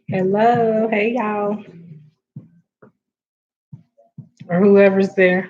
Hello, hey y'all, or whoever's there.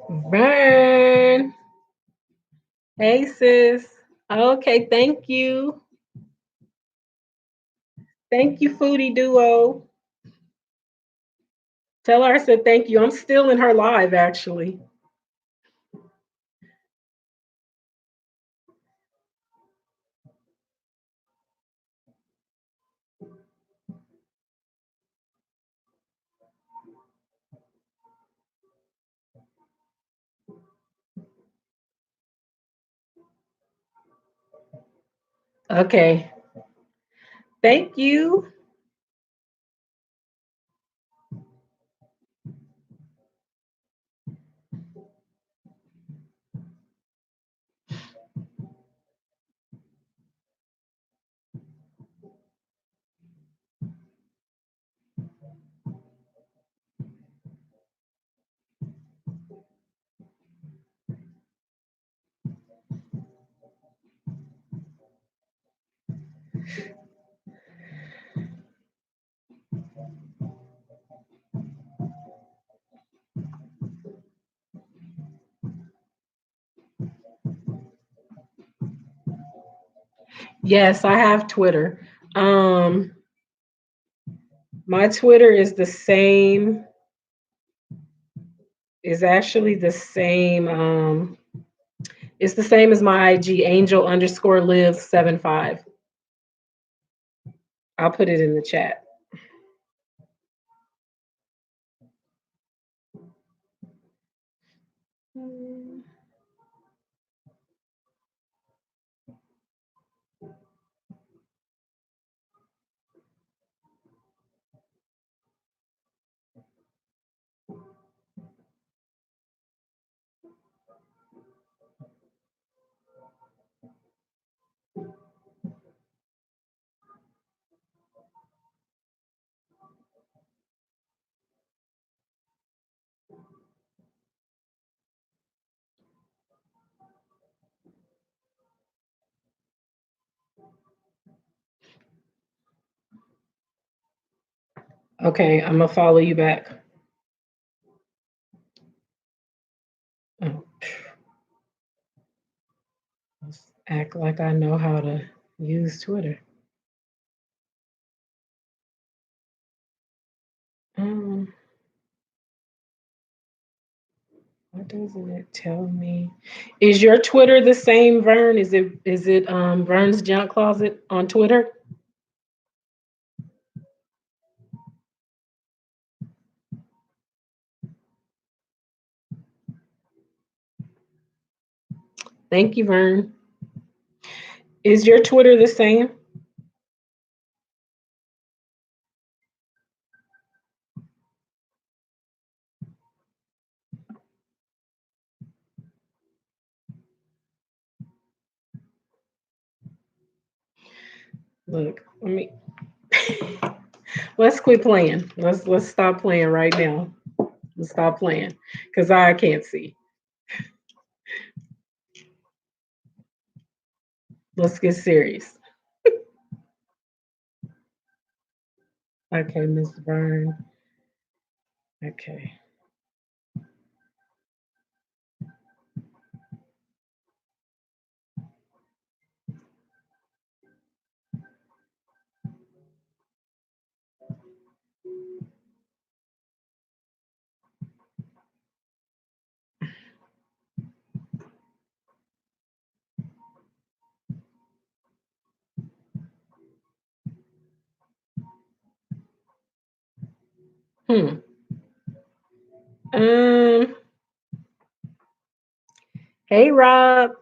Vern, hey sis. Okay, thank you, foodie duo. Tell her I said thank you. I'm still in her live actually. Okay, thank you. Yes, I have Twitter. Um, my Twitter is the same. Is actually the same. It's the same as my IG, Angel underscore lives 75. I'll put it in the chat. Okay, I'm gonna follow you back. Oh, let's act like I know how to use Twitter. Um, why doesn't it tell me? Is your Twitter the same, Vern? Is it Vern's Junk Closet on Twitter? Thank you, Vern. Is your Twitter the same? Look, let me let's quit playing. Let's stop playing right now. Let's stop playing. Cause I can't see. Let's get serious. Okay, Miss Vern. Okay. Hmm. Um. Hey, Rob.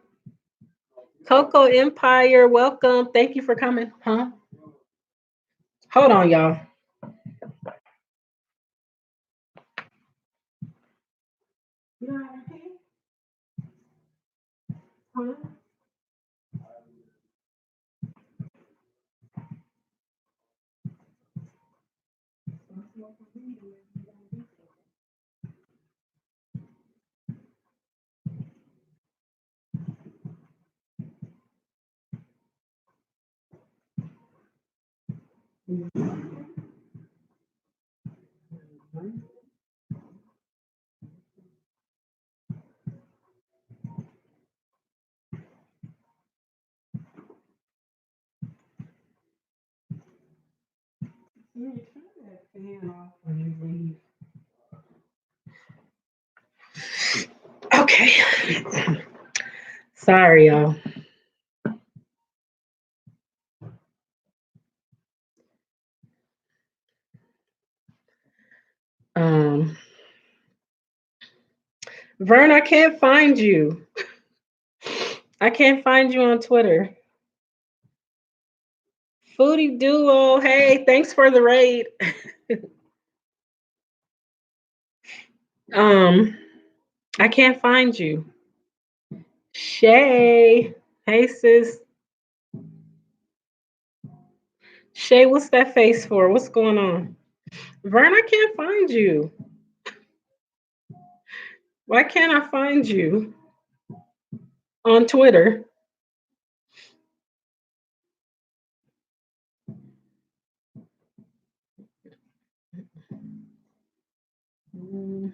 Coco Empire. Welcome. Thank you for coming. Huh? Hold on, y'all. Huh? Okay. Sorry, y'all. Um, Vern, I can't find you. I can't find you on Twitter. Foodie Duo. Hey, thanks for the raid. Um, I can't find you. Shay. Hey, sis. Shay, what's that face for? What's going on? Vern, I can't find you. Why can't I find you on Twitter? Mm,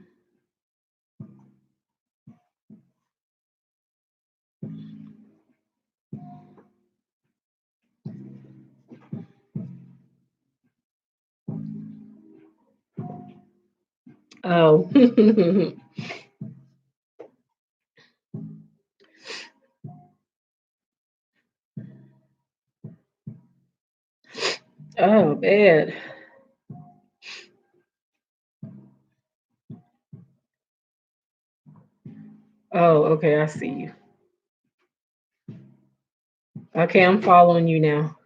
Oh. Oh, bad. Oh, okay, I see you. Okay, I'm following you now.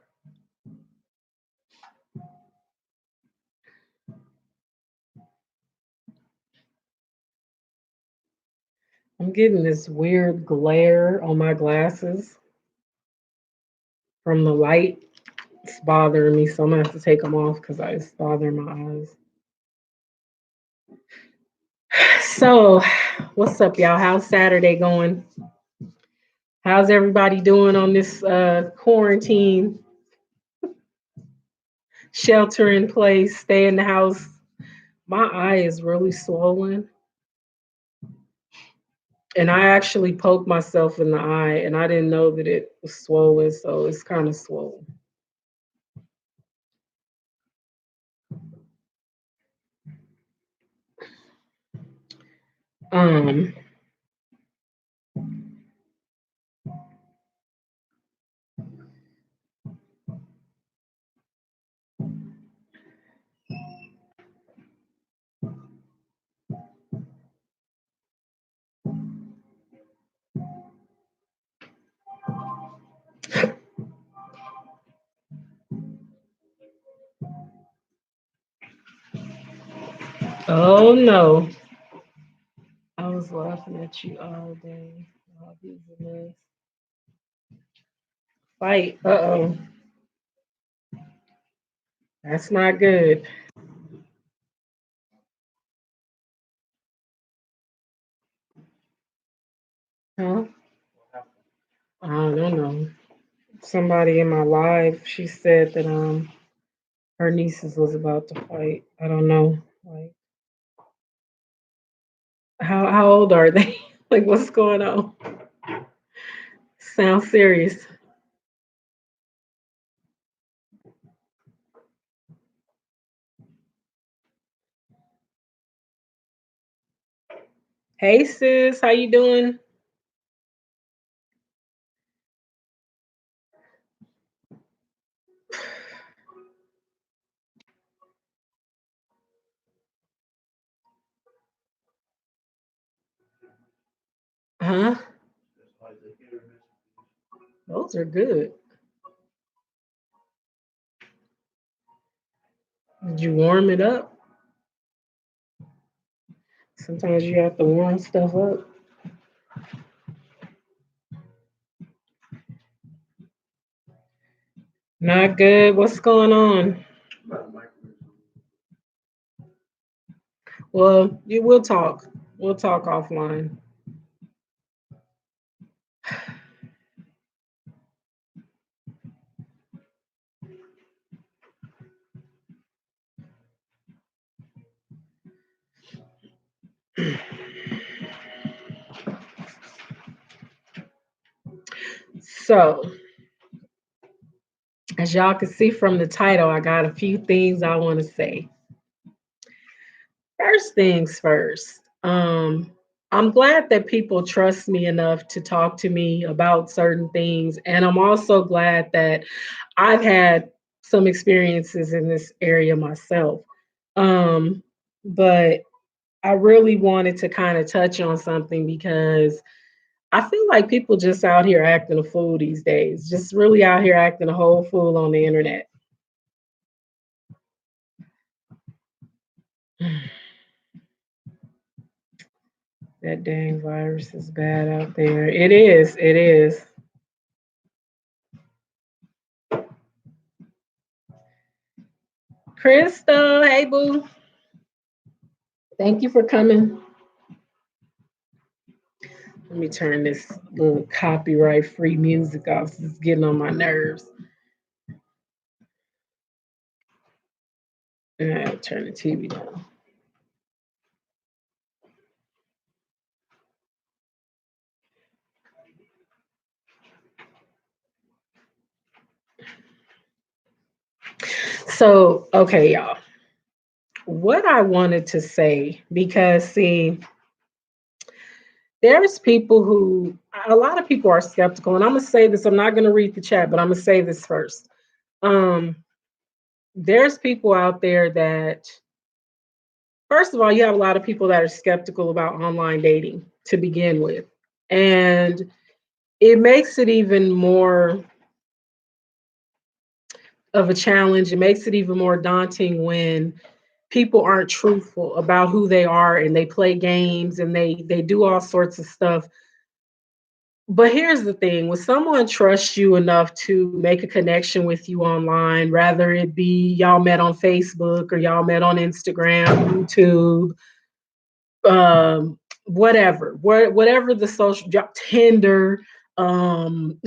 I'm getting this weird glare on my glasses from the light. It's bothering me, so I'm gonna have to take them off because it's bothering my eyes. So, what's up, y'all? How's Saturday going? How's everybody doing on this quarantine, shelter in place, stay in the house? My eye is really swollen, and I actually poked myself in the eye, and I didn't know that it was swollen, so it's kind of swollen. Um, oh no, I was laughing at you all day. Oh, he's a mess. Fight. Uh-oh. That's not good. Huh? I don't know. Somebody in my live, she said that her nieces was about to fight. I don't know. Like how old are they? Like what's going on? Sounds serious. Hey sis, how you doing? Huh? Those are good. Did you warm it up? Sometimes you have to warm stuff up. Not good. What's going on? Well, you will talk. We'll talk offline. So, as y'all can see from the title, I got a few things I want to say. First things first. I'm glad that people trust me enough to talk to me about certain things, and I'm also glad that I've had some experiences in this area myself. Um, but I really wanted to kind of touch on something because I feel like people just out here acting a fool these days, just really out here acting a whole fool on the internet. That dang virus is bad out there. It is. It is. Crystal, hey boo. Thank you for coming. Let me turn this little copyright free music off. It's getting on my nerves. And I'll turn the TV down. So, okay, y'all. What I wanted to say, because see, there's people who, a lot of people are skeptical, and I'm gonna say this, I'm not gonna read the chat, but I'm gonna say this first. Um, there's people out there that, first of all, you have a lot of people that are skeptical about online dating to begin with. And it makes it even more of a challenge. It makes it even more daunting when people aren't truthful about who they are and they play games and they do all sorts of stuff. But here's the thing, when someone trusts you enough to make a connection with you online, rather it be y'all met on Facebook or y'all met on Instagram, YouTube, whatever, whatever the social Tinder, um,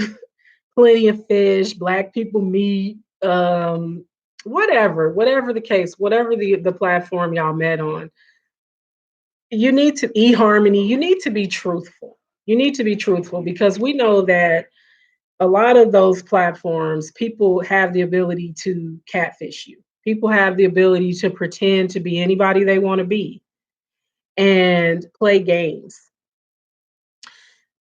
plenty of fish, black people meet, whatever the case, whatever the platform y'all met on, you need to eHarmony, you need to be truthful. You need to be truthful because we know that a lot of those platforms, people have the ability to catfish you. People have the ability to pretend to be anybody they want to be and play games.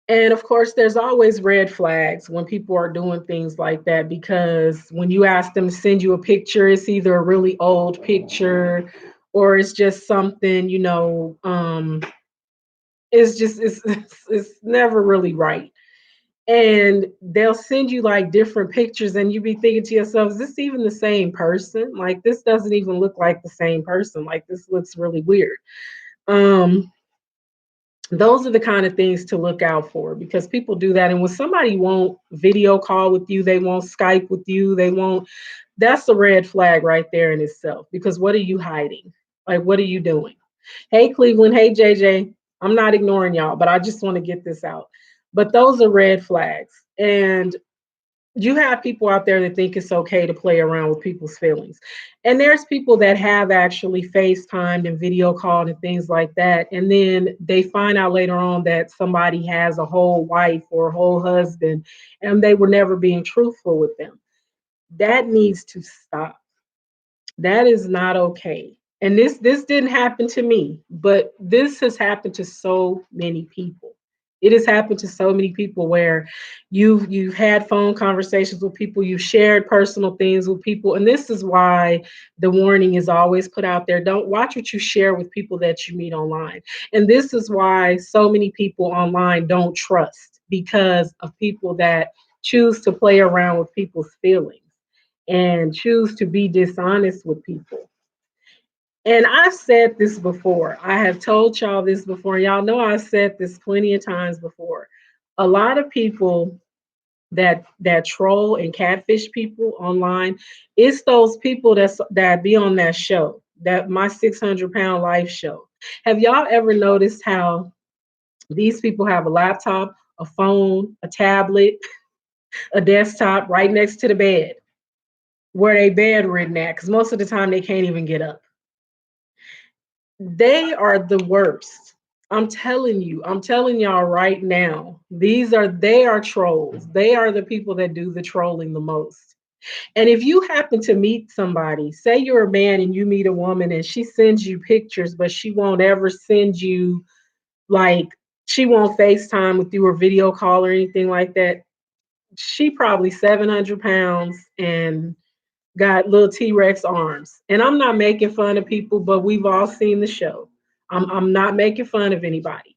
And of course, there's always red flags when people are doing things like that because when you ask them to send you a picture, it's either a really old picture or it's just something, it's never really right. And they'll send you like different pictures and you be thinking to yourself, is this even the same person? Like this doesn't even look like the same person. Like this looks really weird. Um, those are the kind of things to look out for because people do that. And when somebody won't video call with you, they won't Skype with you, they won't, that's a red flag right there in itself. Because what are you hiding? Like, what are you doing? Hey, Cleveland. Hey, JJ. I'm not ignoring y'all, but I just want to get this out. But those are red flags. And you have people out there that think it's okay to play around with people's feelings. And there's people that have actually FaceTimed and video called and things like that. And then they find out later on that somebody has a whole wife or a whole husband and they were never being truthful with them. That needs to stop. That is not okay. And this didn't happen to me, but this has happened to so many people. It has happened to so many people where you've had phone conversations with people, you've shared personal things with people, and this is why the warning is always put out there. Don't watch what you share with people that you meet online. And this is why so many people online don't trust, because of people that choose to play around with people's feelings and choose to be dishonest with people. And I've said this before. I have told y'all this before. Y'all know I've said this plenty of times before. A lot of people that troll and catfish people online, it's those people that be on that show, that My 600 Pound Life show. Have y'all ever noticed how these people have a laptop, a phone, a tablet, a desktop right next to the bed where they bedridden at? Because most of the time they can't even get up. They are the worst. I'm telling you, I'm telling y'all right now, they are trolls. They are the people that do the trolling the most. And if you happen to meet somebody, say you're a man and you meet a woman and she sends you pictures, but she won't ever send you, like, she won't FaceTime with you or video call or anything like that. She probably 700 pounds and got little T-Rex arms. And I'm not making fun of people, but we've all seen the show. I'm not making fun of anybody,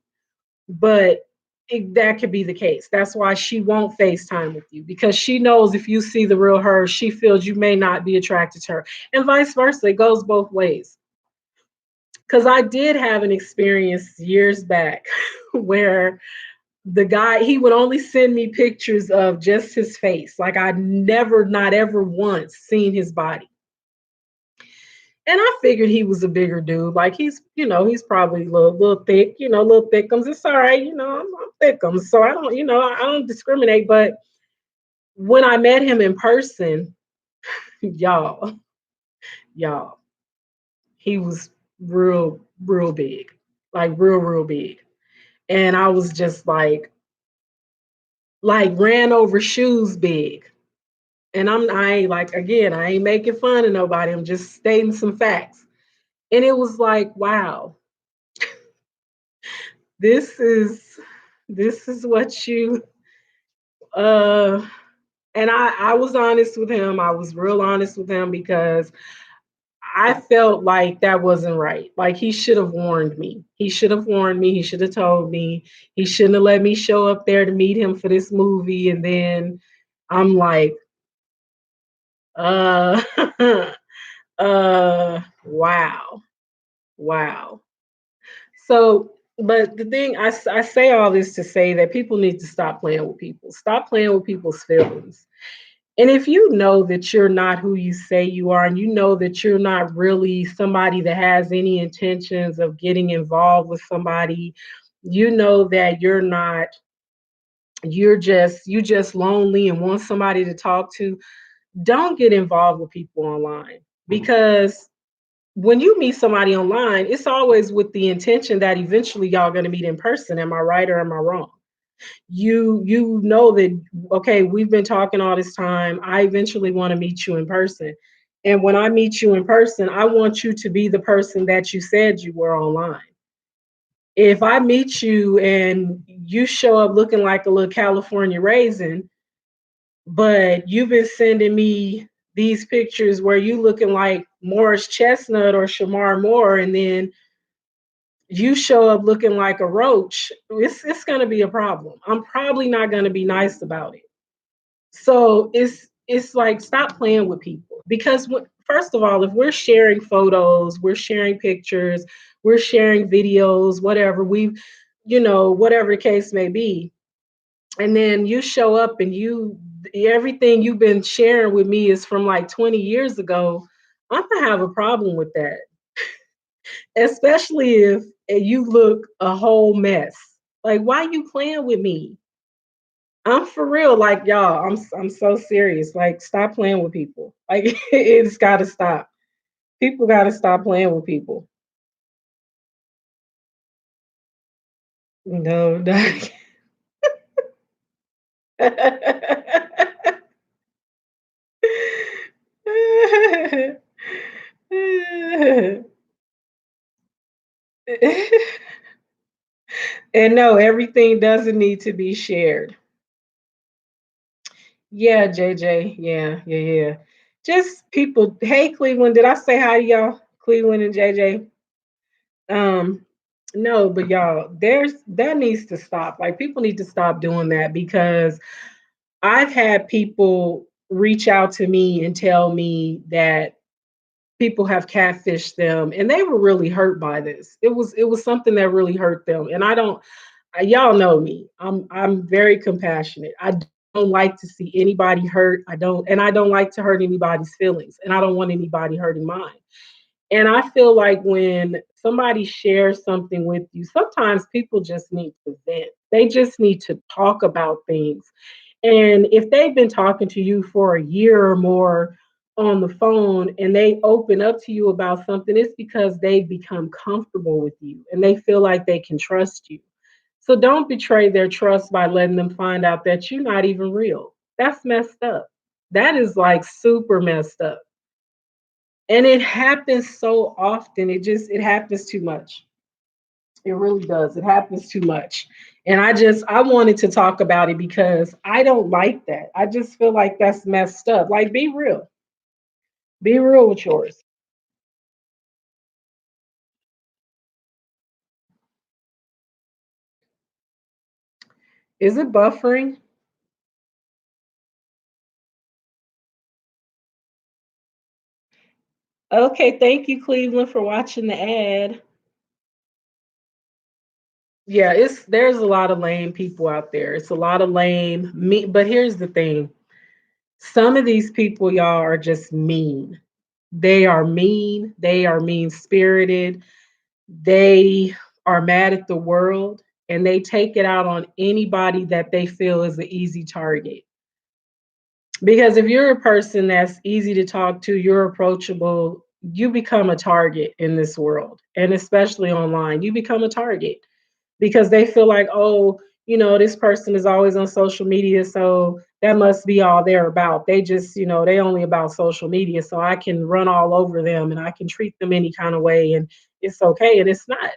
but that could be the case. That's why she won't FaceTime with you, because she knows if you see the real her, she feels you may not be attracted to her, and vice versa. It goes both ways. Because I did have an experience years back where the guy, he would only send me pictures of just his face. Like, I'd never, not ever once seen his body. And I figured he was a bigger dude. Like, he's probably a little thick, little thickums. It's all right, I'm thickums. So I don't discriminate. But when I met him in person, y'all, y'all, he was real, real big. Like, real, real big. And I was just like ran over shoes big. And I ain't, like, again, I ain't making fun of nobody. I'm just stating some facts. And it was like, wow, this is this is what you uh and I was honest with him. I was real honest with him because I felt like that wasn't right. Like, he should have warned me. He should have warned me. He should have told me. He shouldn't have let me show up there to meet him for this movie. And then I'm like, uh wow. Wow. So, but the thing, I say all this to say that people need to stop playing with people. Stop playing with people's feelings. And if you know that you're not who you say you are, and you know that you're not really somebody that has any intentions of getting involved with somebody, you know that you just lonely and want somebody to talk to, don't get involved with people online, because when you meet somebody online, it's always with the intention that eventually y'all going to meet in person. Am I right or am I wrong? You know that, okay, we've been talking all this time. I eventually want to meet you in person. And when I meet you in person, I want you to be the person that you said you were online. If I meet you and you show up looking like a little California raisin, but you've been sending me these pictures where you looking like Morris Chestnut or Shamar Moore, and then you show up looking like a roach, it's going to be a problem. I'm probably not going to be nice about it. So it's like, stop playing with people, because first of all, if we're sharing photos, we're sharing pictures, we're sharing videos, whatever whatever the case may be, and then you show up and everything you've been sharing with me is from like 20 years ago, I'm gonna have a problem with that, especially if you look a whole mess. Like, why you playing with me? I'm for real, like, y'all. I'm so serious. Like, stop playing with people. Like, it's got to stop. People got to stop playing with people. No, not. And no, everything doesn't need to be shared. Yeah, JJ. Yeah, yeah, yeah. Just people. Hey, Cleveland. Did I say hi to y'all? Cleveland and JJ. Um, no, but y'all, there's that needs to stop. Like people need to stop doing that because I've had people reach out to me and tell me that people have catfished them and they were really hurt by this. It was something that really hurt them. And I don't y'all know me. I'm very compassionate. I don't like to see anybody hurt. I don't like to hurt anybody's feelings and I don't want anybody hurting mine. And I feel like when somebody shares something with you, sometimes people just need to vent. They just need to talk about things. And if they've been talking to you for a year or more on the phone and they open up to you about something, it's because they've become comfortable with you and they feel like they can trust you. So don't betray their trust by letting them find out that you're not even real. That's messed up. That is like super messed up. And it happens so often. It happens too much. It really does. It happens too much. And I wanted to talk about it because I don't like that. I just feel like that's messed up. Like be real. Be real with yours. Is it buffering? Okay, thank you, Cleveland, for watching the ad. Yeah, it's there's a lot of lame people out there. It's a lot of lame me, but here's the thing. Some of these people, y'all, are just mean. They are mean. They are mean spirited. They are mad at the world and they take it out on anybody that they feel is an easy target. Because if you're a person that's easy to talk to, you're approachable, you become a target in this world. And especially online, you become a target because they feel like, oh, this person is always on social media, so that must be all they're about. They just, they only about social media, so I can run all over them and I can treat them any kind of way and it's okay. And it's not.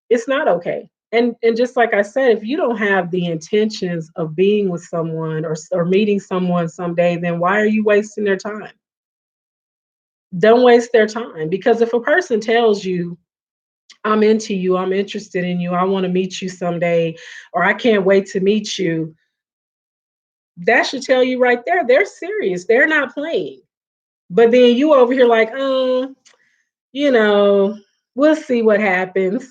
It's not okay. And just like I said, if you don't have the intentions of being with someone or meeting someone someday, then why are you wasting their time? Don't waste their time because if a person tells you I'm into you, I'm interested in you, I want to meet you someday, or I can't wait to meet you, that should tell you right there they're serious. They're not playing. But then you over here like, you know, we'll see what happens.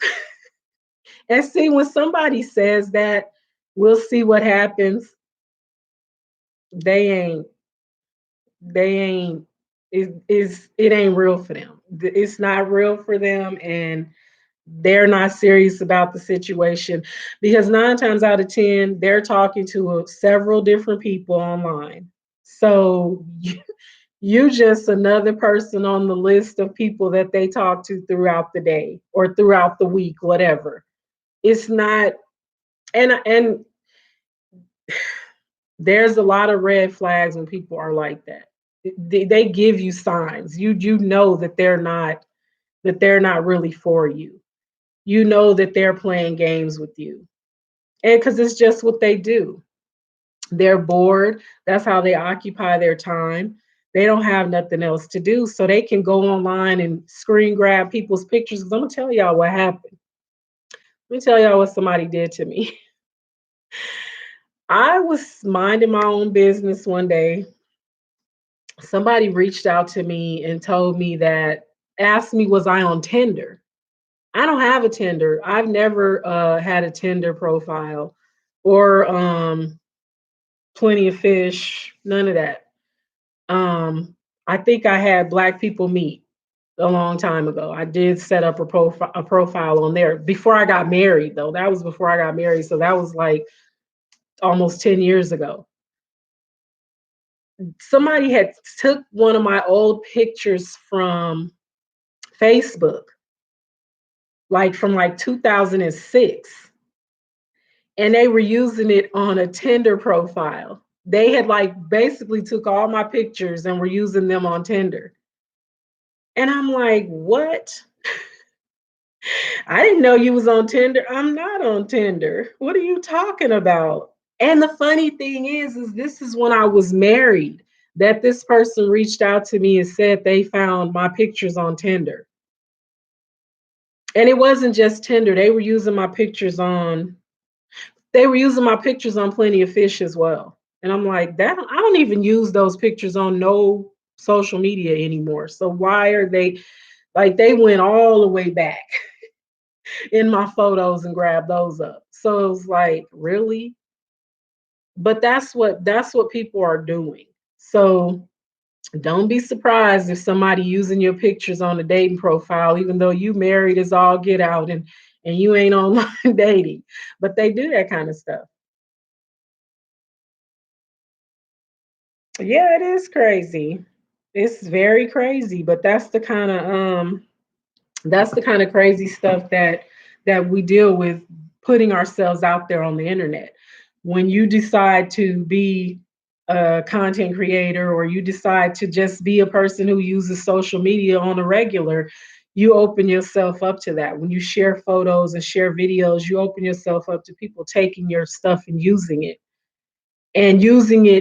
And see, when somebody says that, we'll see what happens, they ain't, they ain't, it ain't real for them. It's not real for them. And they're not serious about the situation because 9 times out of 10 they're talking to several different people online. So you just another person on the list of people that they talk to throughout the day or throughout the week, whatever. It's not. And there's a lot of red flags when people are like that. They give you signs. You know that they're not really for you. You know that they're playing games with you. And because it's just what they do. They're bored. That's how they occupy their time. They don't have nothing else to do. So they can go online and screen grab people's pictures. Because I'm going to tell y'all what happened. Let me tell y'all what somebody did to me. I was minding my own business one day. Somebody reached out to me and told me that, asked me, was I on Tinder? I don't have a Tinder. I've never had a Tinder profile or Plenty of Fish, none of that. I think I had Black People Meet a long time ago. I did set up a profile on there before I got married though. That was before I got married, so that was like almost 10 years ago. Somebody had took one of my old pictures from Facebook, like from like 2006, and they were using it on a Tinder profile. They had like basically took all my pictures and were using them on Tinder. And I'm like, what? I didn't know you was on Tinder. I'm not on Tinder. What are you talking about? And the funny thing is this is when I was married that this person reached out to me and said they found my pictures on Tinder. And it wasn't just Tinder. They were using my pictures on Plenty of Fish as well. And I'm like, that I don't even use those pictures on no social media anymore. So why are they like they went all the way back in my photos and grabbed those up. So it was like, really? But that's what people are doing. So don't be surprised if somebody using your pictures on a dating profile, even though you married as all get out and you ain't online dating. But they do that kind of stuff. Yeah, it is crazy. It's very crazy, but that's the kind of crazy stuff that we deal with putting ourselves out there on the internet. When you decide to be a content creator or you decide to just be a person who uses social media on a regular, you open yourself up to that. When you share photos and share videos, you open yourself up to people taking your stuff and using it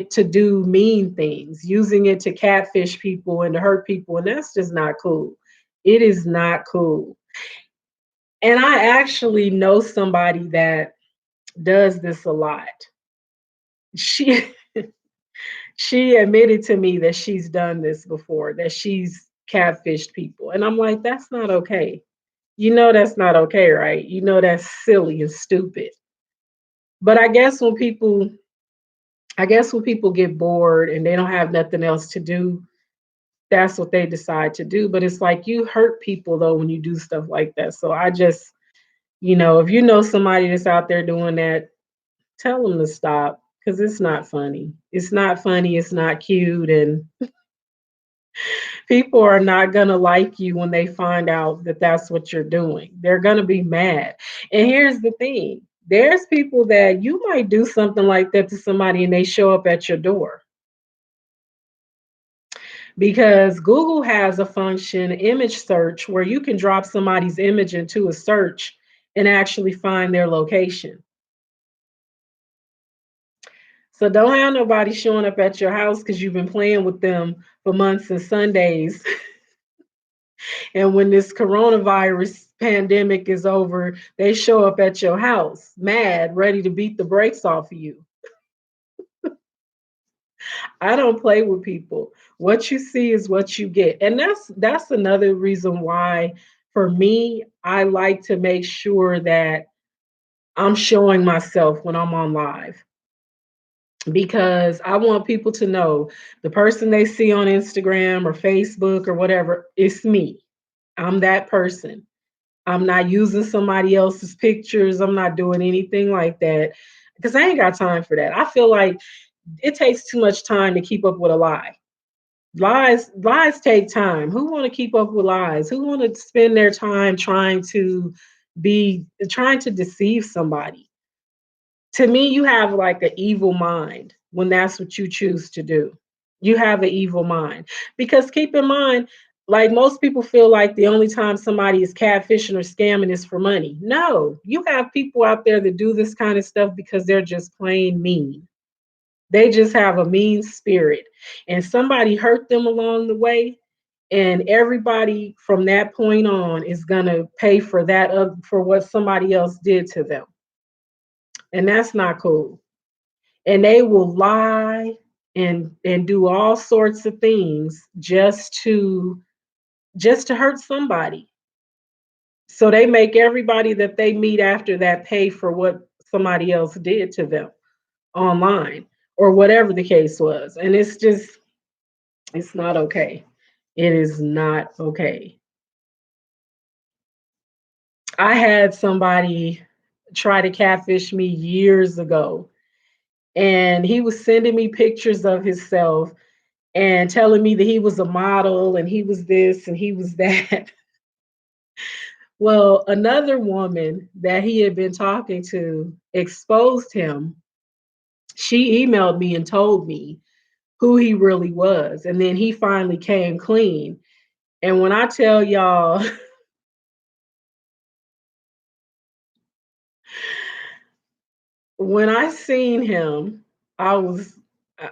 to do mean things, using it to catfish people and to hurt people. And that's just not cool. It is not cool. And I actually know somebody that does this a lot. She she admitted to me that she's done this before, that she's catfished people. And I'm like, that's not okay. You know that's not okay, right? You know that's silly and stupid. But I guess when people get bored and they don't have nothing else to do, that's what they decide to do. But it's like you hurt people though when you do stuff like that. So I just, if you know somebody that's out there doing that, tell them to stop because it's not funny. It's not funny. It's not cute. And people are not going to like you when they find out that that's what you're doing. They're going to be mad. And here's the thing, there's people that you might do something like that to somebody and they show up at your door because Google has a function, image search, where you can drop somebody's image into a search and actually find their location. So don't have nobody showing up at your house because you've been playing with them for months and Sundays. And when this coronavirus pandemic is over, they show up at your house, mad, ready to beat the brakes off of you. I don't play with people. What you see is what you get. And that's another reason why for me, I like to make sure that I'm showing myself when I'm on live because I want people to know the person they see on Instagram or Facebook or whatever, it's me. I'm that person. I'm not using somebody else's pictures. I'm not doing anything like that because I ain't got time for that. I feel like it takes too much time to keep up with a lie. Lies take time. Who want to keep up with lies? Who want to spend their time trying to deceive somebody? To me, you have like an evil mind when that's what you choose to do. You have an evil mind. Because keep in mind, like most people feel like the only time somebody is catfishing or scamming is for money. No, you have people out there that do this kind of stuff because they're just plain mean. They just have a mean spirit. And somebody hurt them along the way. And everybody from that point on is gonna pay for for what somebody else did to them. And that's not cool. And they will lie and do all sorts of things just to hurt somebody. So they make everybody that they meet after that pay for what somebody else did to them online or whatever the case was. And it's not okay. It is not okay. I had somebody try to catfish me years ago, and he was sending me pictures of himself and telling me that he was a model and he was this and he was that. Well, another woman that he had been talking to exposed him. She emailed me and told me who he really was. And then he finally came clean. And when I tell y'all, When I seen him, I was uh,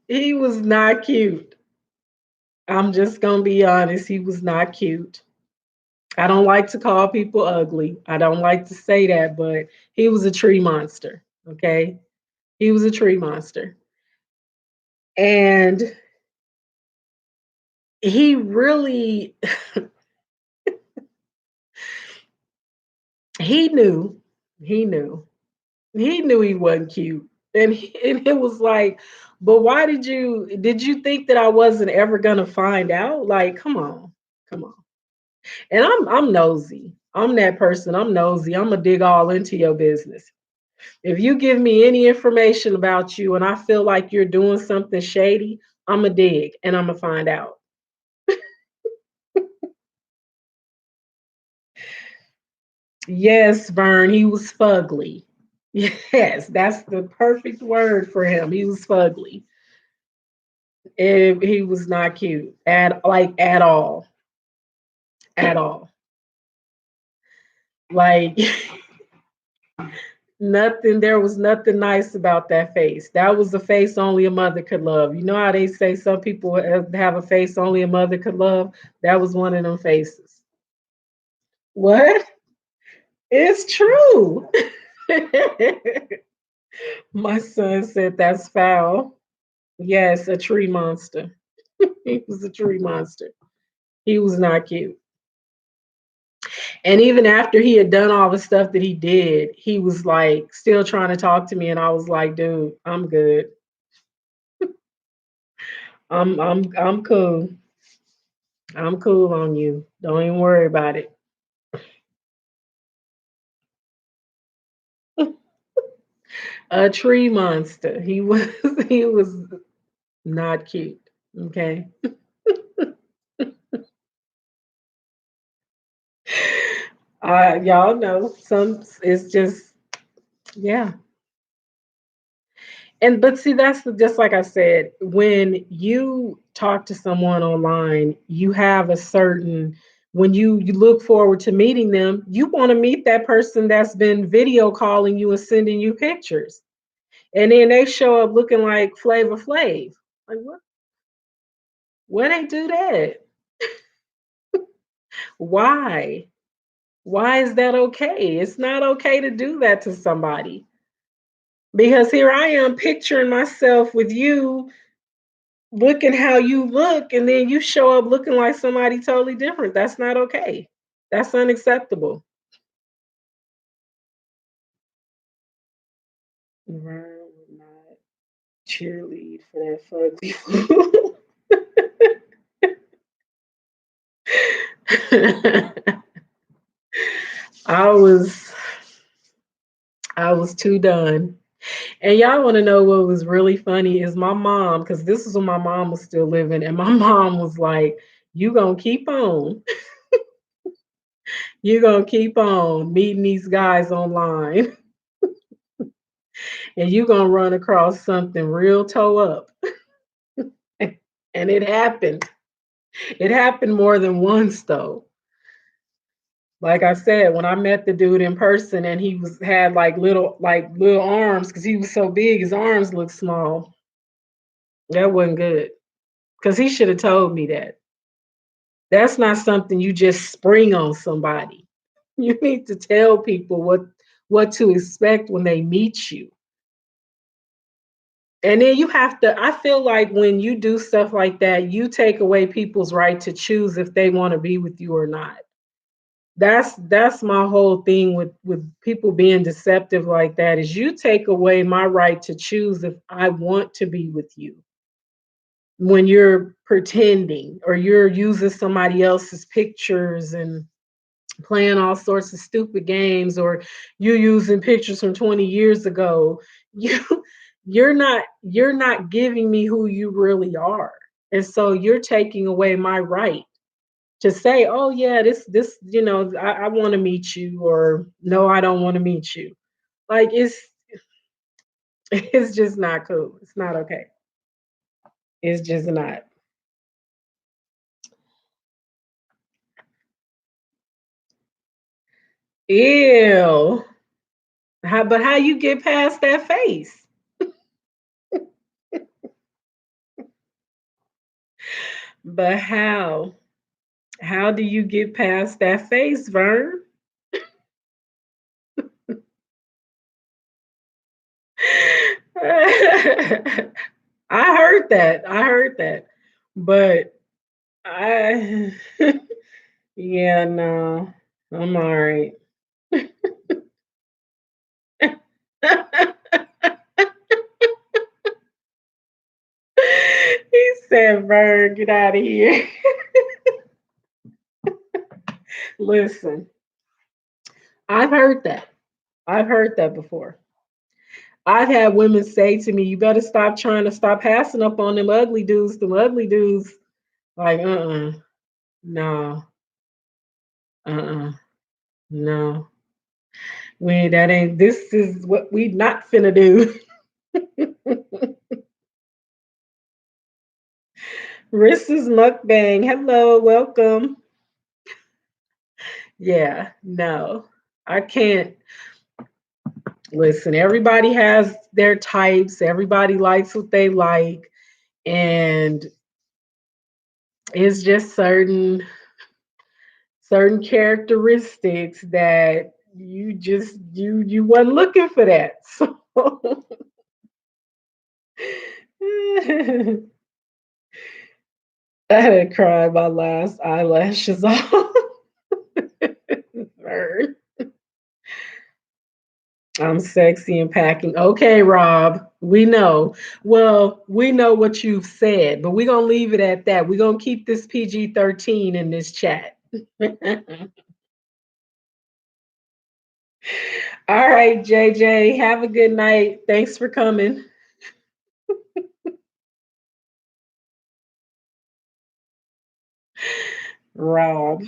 he was not cute. I'm just gonna be honest, he was not cute. I don't like to call people ugly. I don't like to say that, but he was a tree monster. Okay. He was a tree monster. And he really he knew. He knew. He knew he wasn't cute. And it was like, but why did you think that I wasn't ever gonna find out? Like, come on. Come on. And I'm nosy. I'm that person. I'm nosy. I'm gonna dig all into your business. If you give me any information about you and I feel like you're doing something shady, I'm gonna dig and I'm gonna find out. Yes, Vern, he was fugly. Yes, that's the perfect word for him. He was fugly. And he was not cute at all. At all. Like nothing, there was nothing nice about that face. That was the face only a mother could love. You know how they say some people have a face only a mother could love? That was one of them faces. What? It's true. My son said that's foul. Yes, a tree monster. He was a tree monster. He was not cute. And even after he had done all the stuff that he did, he was like still trying to talk to me. And I was like, dude, I'm good. I'm cool. I'm cool on you. Don't even worry about it. A tree monster. He was he was not cute. Okay. Y'all know some it's just yeah. And but see, just like I said, when you talk to someone online, you have a certain when you look forward to meeting them, you want to meet that person that's been video calling you and sending you pictures. And then they show up looking like Flavor Flav. Like what? Why they do that? Why? Why is that okay? It's not okay to do that to somebody. Because here I am picturing myself with you looking how you look, and then you show up looking like somebody totally different. That's not okay. That's unacceptable. Vern would not cheerlead for that fugly fool. I was I was too done. And y'all want to know what was really funny is my mom, because this is when my mom was still living, and my mom was like, "You gonna keep on, you gonna keep on meeting these guys online, and you gonna run across something real toe up." And it happened. It happened more than once though. Like I said, when I met the dude in person and he was had like little arms because he was so big, his arms looked small. That wasn't good. Because he should have told me that. That's not something you just spring on somebody. You need to tell people what to expect when they meet you. And then you have to I feel like when you do stuff like that, you take away people's right to choose if they want to be with you or not. That's my whole thing with people being deceptive like that is you take away my right to choose if I want to be with you when you're pretending or you're using somebody else's pictures and playing all sorts of stupid games or you using pictures from 20 years ago. you you're not giving me who you really are, and so you're taking away my right to say, oh yeah, this I want to meet you, or no, I don't want to meet you. Like it's just not cool. It's not okay. It's just not. Ew. But how you get past that face? But how? How do you get past that face, Vern? I heard that. I heard that. But I yeah, no. I'm all right. He said, Vern, get out of here. Listen, I've heard that. I've heard that before. I've had women say to me, "You better stop trying to stop passing up on them ugly dudes. Them ugly dudes, like, no, uh, no, we that ain't. This is what we not finna do." Rissa's mukbang. Hello, welcome. Yeah, no, I can't. Listen, everybody has their types. Everybody likes what they like, and it's just certain characteristics that you wasn't looking for that. So I had to cry my last eyelashes off. Bird. I'm sexy and packing. Okay, Rob, we know. Well, we know what you've said, but we're gonna leave it at that. We're gonna keep this PG-13 in this chat. All right, JJ, have a good night. Thanks for coming. Rob.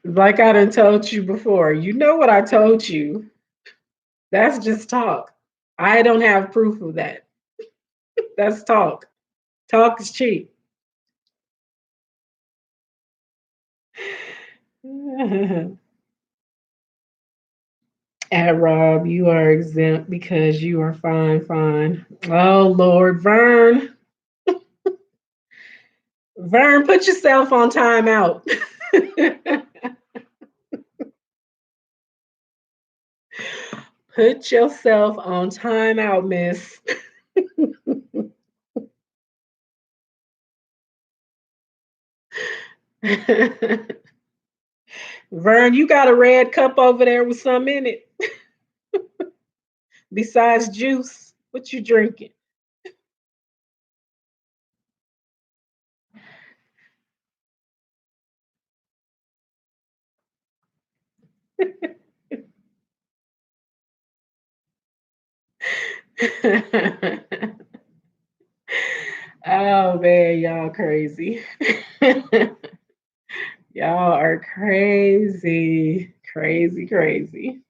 Like I done told you before, you know what I told you. That's just talk. I don't have proof of that. That's talk. Talk is cheap. At Rob, you are exempt because you are fine, fine. Oh Lord, Vern. Vern, put yourself on timeout. Put yourself on timeout, miss. Vern, you got a red cup over there with some in it besides juice. What you drinking? Oh man, y'all crazy. Y'all are crazy. Crazy, crazy.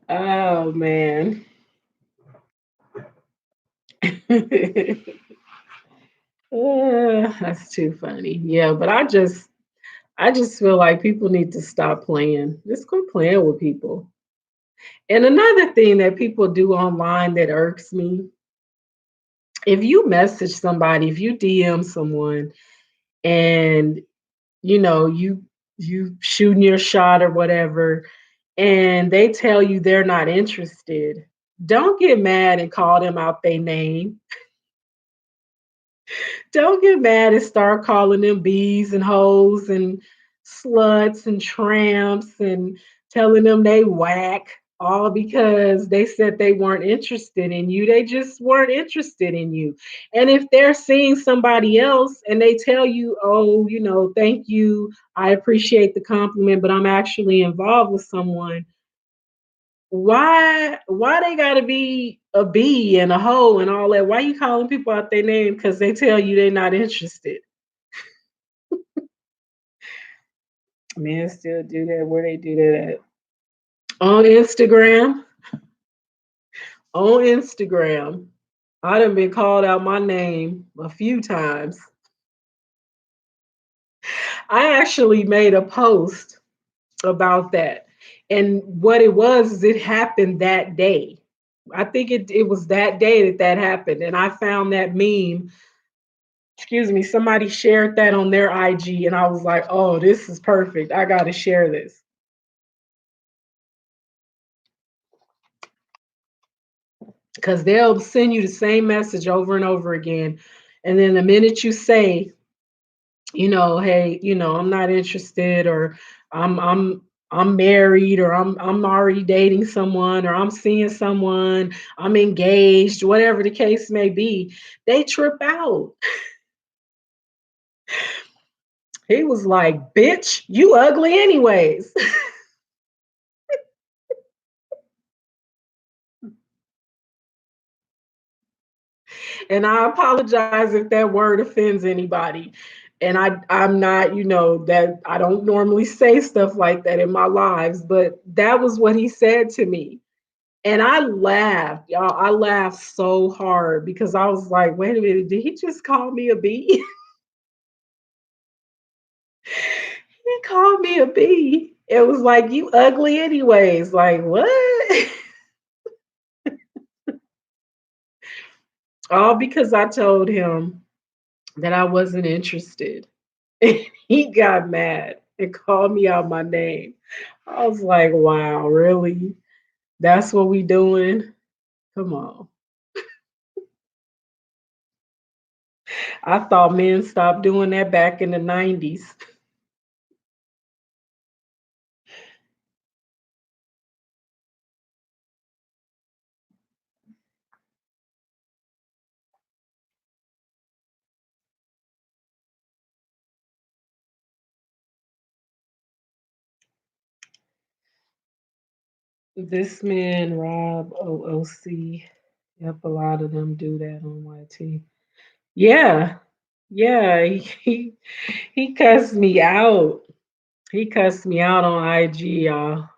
Oh man. That's too funny. Yeah, but I just feel like people need to stop playing. Just quit playing with people. And another thing that people do online that irks me, if you message somebody, if you DM someone and you shooting your shot or whatever, and they tell you they're not interested, don't get mad and call them out their name. Don't get mad and start calling them bees and hoes and sluts and tramps and telling them they whack, all because they said they weren't interested in you. They just weren't interested in you. And if they're seeing somebody else and they tell you, oh, thank you, I appreciate the compliment, but I'm actually involved with someone, why they gotta be a bee and a hoe and all that? Why you calling people out their name because they tell you they're not interested? Men still do that. Where they do that at? On Instagram. On Instagram. I done been called out my name a few times. I actually made a post about that. And what it was is it happened that day. I think it was that day that that happened. And I found that meme. Excuse me, somebody shared that on their IG, and I was like, oh, this is perfect. I got to share this. Because they'll send you the same message over and over again. And then the minute you say, hey, I'm not interested, or I'm married, or I'm already dating someone, or I'm seeing someone, I'm engaged, whatever the case may be, they trip out. He was like, bitch, you ugly anyways. And I apologize if that word offends anybody. And I'm not, that I don't normally say stuff like that in my lives, but that was what he said to me. And I laughed, y'all. I laughed so hard because I was like, wait a minute, did he just call me a bee? He called me a bee. It was like, you ugly anyways. Like, what? All because I told him that I wasn't interested. He got mad and called me out my name. I was like, wow, really? That's what we doing? Come on. I thought men stopped doing that back in the 90s. This man, Rob OOC, yep, a lot of them do that on YT. Yeah, yeah, he cussed me out. He cussed me out on IG, y'all.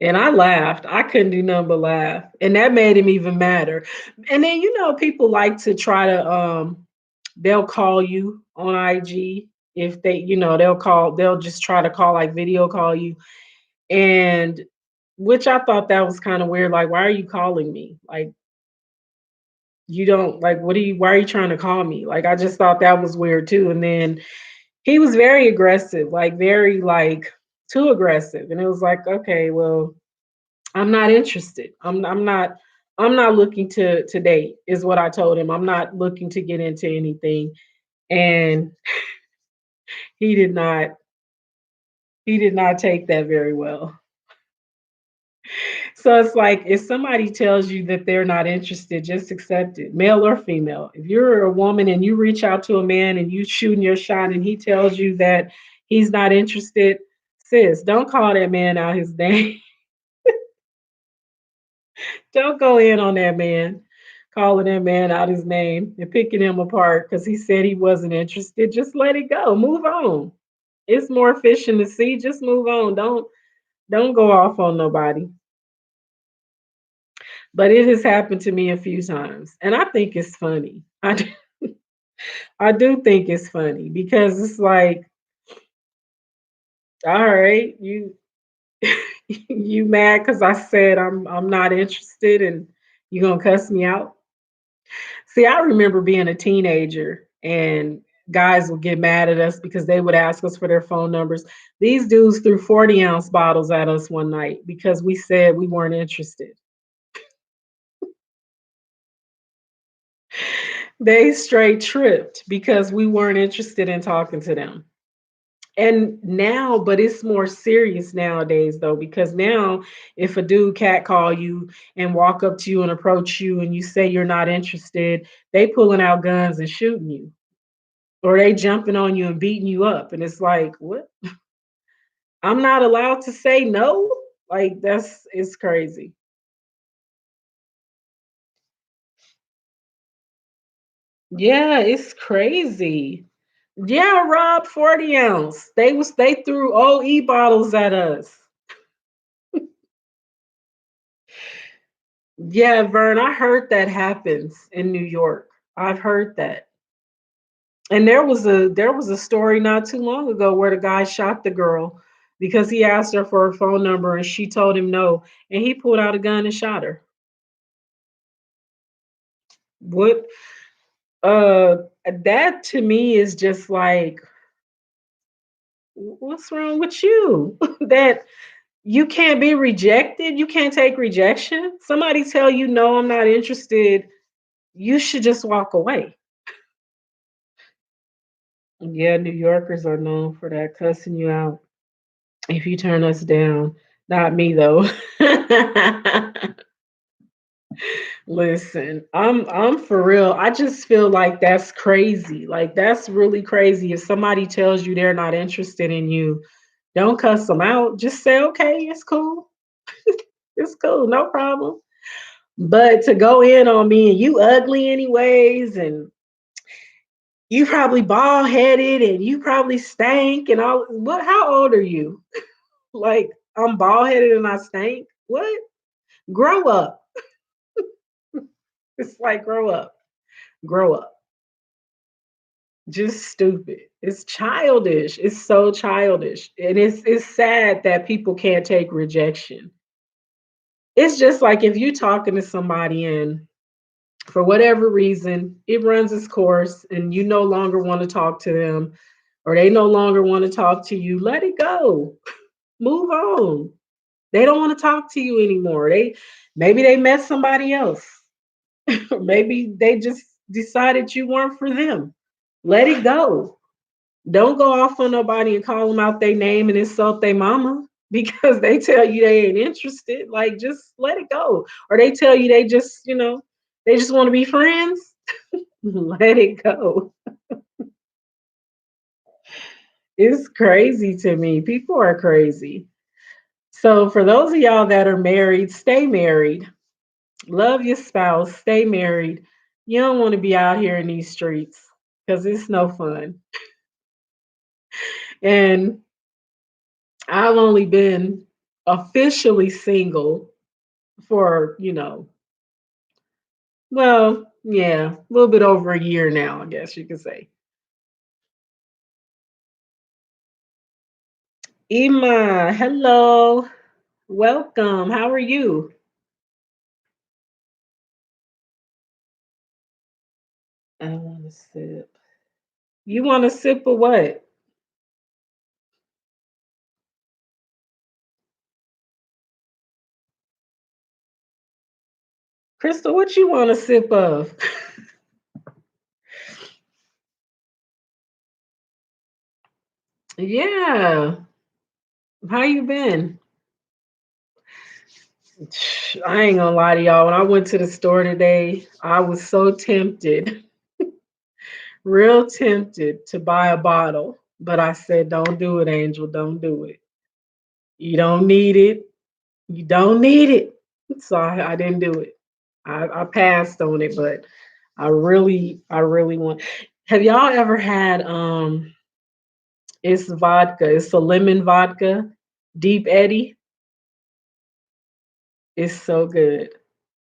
And I laughed. I couldn't do nothing but laugh. And that made him even madder. And then people like to try to they'll call you on IG if they'll just try to call, like, video call you. And which I thought that was kind of weird. Like, why are you calling me? Like, you don't like, why are you trying to call me? Like, I just thought that was weird too. And then he was very aggressive, like very like too aggressive. And it was like, okay, well, I'm not interested. I'm not looking to date, is what I told him. I'm not looking to get into anything. And he did not he did not take that very well. So it's like, if somebody tells you that they're not interested, just accept it, male or female. If you're a woman and you reach out to a man and you shooting your shot and he tells you that he's not interested, sis, don't call that man out his name. Don't go in on that man, calling that man out his name and picking him apart because he said he wasn't interested. Just let it go. Move on. It's more fish in the sea. Just move on. Don't go off on nobody. But it has happened to me a few times, and I think it's funny. I do think it's funny because it's like, all right, you you mad because I said I'm not interested, and you gonna cuss me out? See, I remember being a teenager and guys would get mad at us because they would ask us for their phone numbers. These dudes threw 40-ounce bottles at us one night because we said we weren't interested. They straight tripped because we weren't interested in talking to them. And now, but it's more serious nowadays though, because now if a dude cat call you and walk up to you and approach you and you say you're not interested, they pulling out guns and shooting you. Or they jumping on you and beating you up. And it's like, what? I'm not allowed to say no? Like, it's crazy. Yeah, it's crazy. Yeah, Rob, 40 ounce. They threw OE bottles at us. Yeah, Vern, I heard that happens in New York. I've heard that. And there was a story not too long ago where the guy shot the girl because he asked her for her phone number and she told him no, and he pulled out a gun and shot her. What uh that to me is just like, what's wrong with you? That you can't be rejected, you can't take rejection. Somebody tell you no, I'm not interested, you should just walk away. Yeah, New Yorkers are known for that, cussing you out if you turn us down. Not me though. Listen, I'm for real. I just feel like that's crazy. Like that's really crazy. If somebody tells you they're not interested in you, don't cuss them out. Just say, okay, it's cool. It's cool, no problem. But to go in on me and you ugly anyways, and you probably bald headed and you probably stank and all, what, how old are you? Like, I'm bald headed and I stink? What? Grow up. It's like grow up. Grow up. Just stupid. It's childish. It's so childish. And it's sad that people can't take rejection. It's just like if you talking to somebody and for whatever reason it runs its course and you no longer want to talk to them or they no longer want to talk to you, let it go. Move on. They don't want to talk to you anymore. They maybe they met somebody else. Or maybe they just decided you weren't for them. Let it go. Don't go off on nobody and call them out their name and insult their mama because they tell you they ain't interested. Like, just let it go. Or they tell you they just, they just want to be friends. Let it go. It's crazy to me. People are crazy. So, for those of y'all that are married, stay married. Love your spouse. Stay married. You don't want to be out here in these streets because it's no fun. And I've only been officially single for, well, yeah, a little bit over a year now, I guess you could say. Ima, hello. Welcome. How are you? I want to sip. You want to sip of what? Crystal, what you want to sip of? Yeah. How you been? I ain't gonna lie to y'all. When I went to the store today, I was so tempted, real tempted to buy a bottle. But I said, don't do it, Angel. Don't do it. You don't need it. You don't need it. So I didn't do it. I passed on it, but I really want. Have y'all ever had it's vodka, it's a lemon vodka, Deep Eddy? It's so good.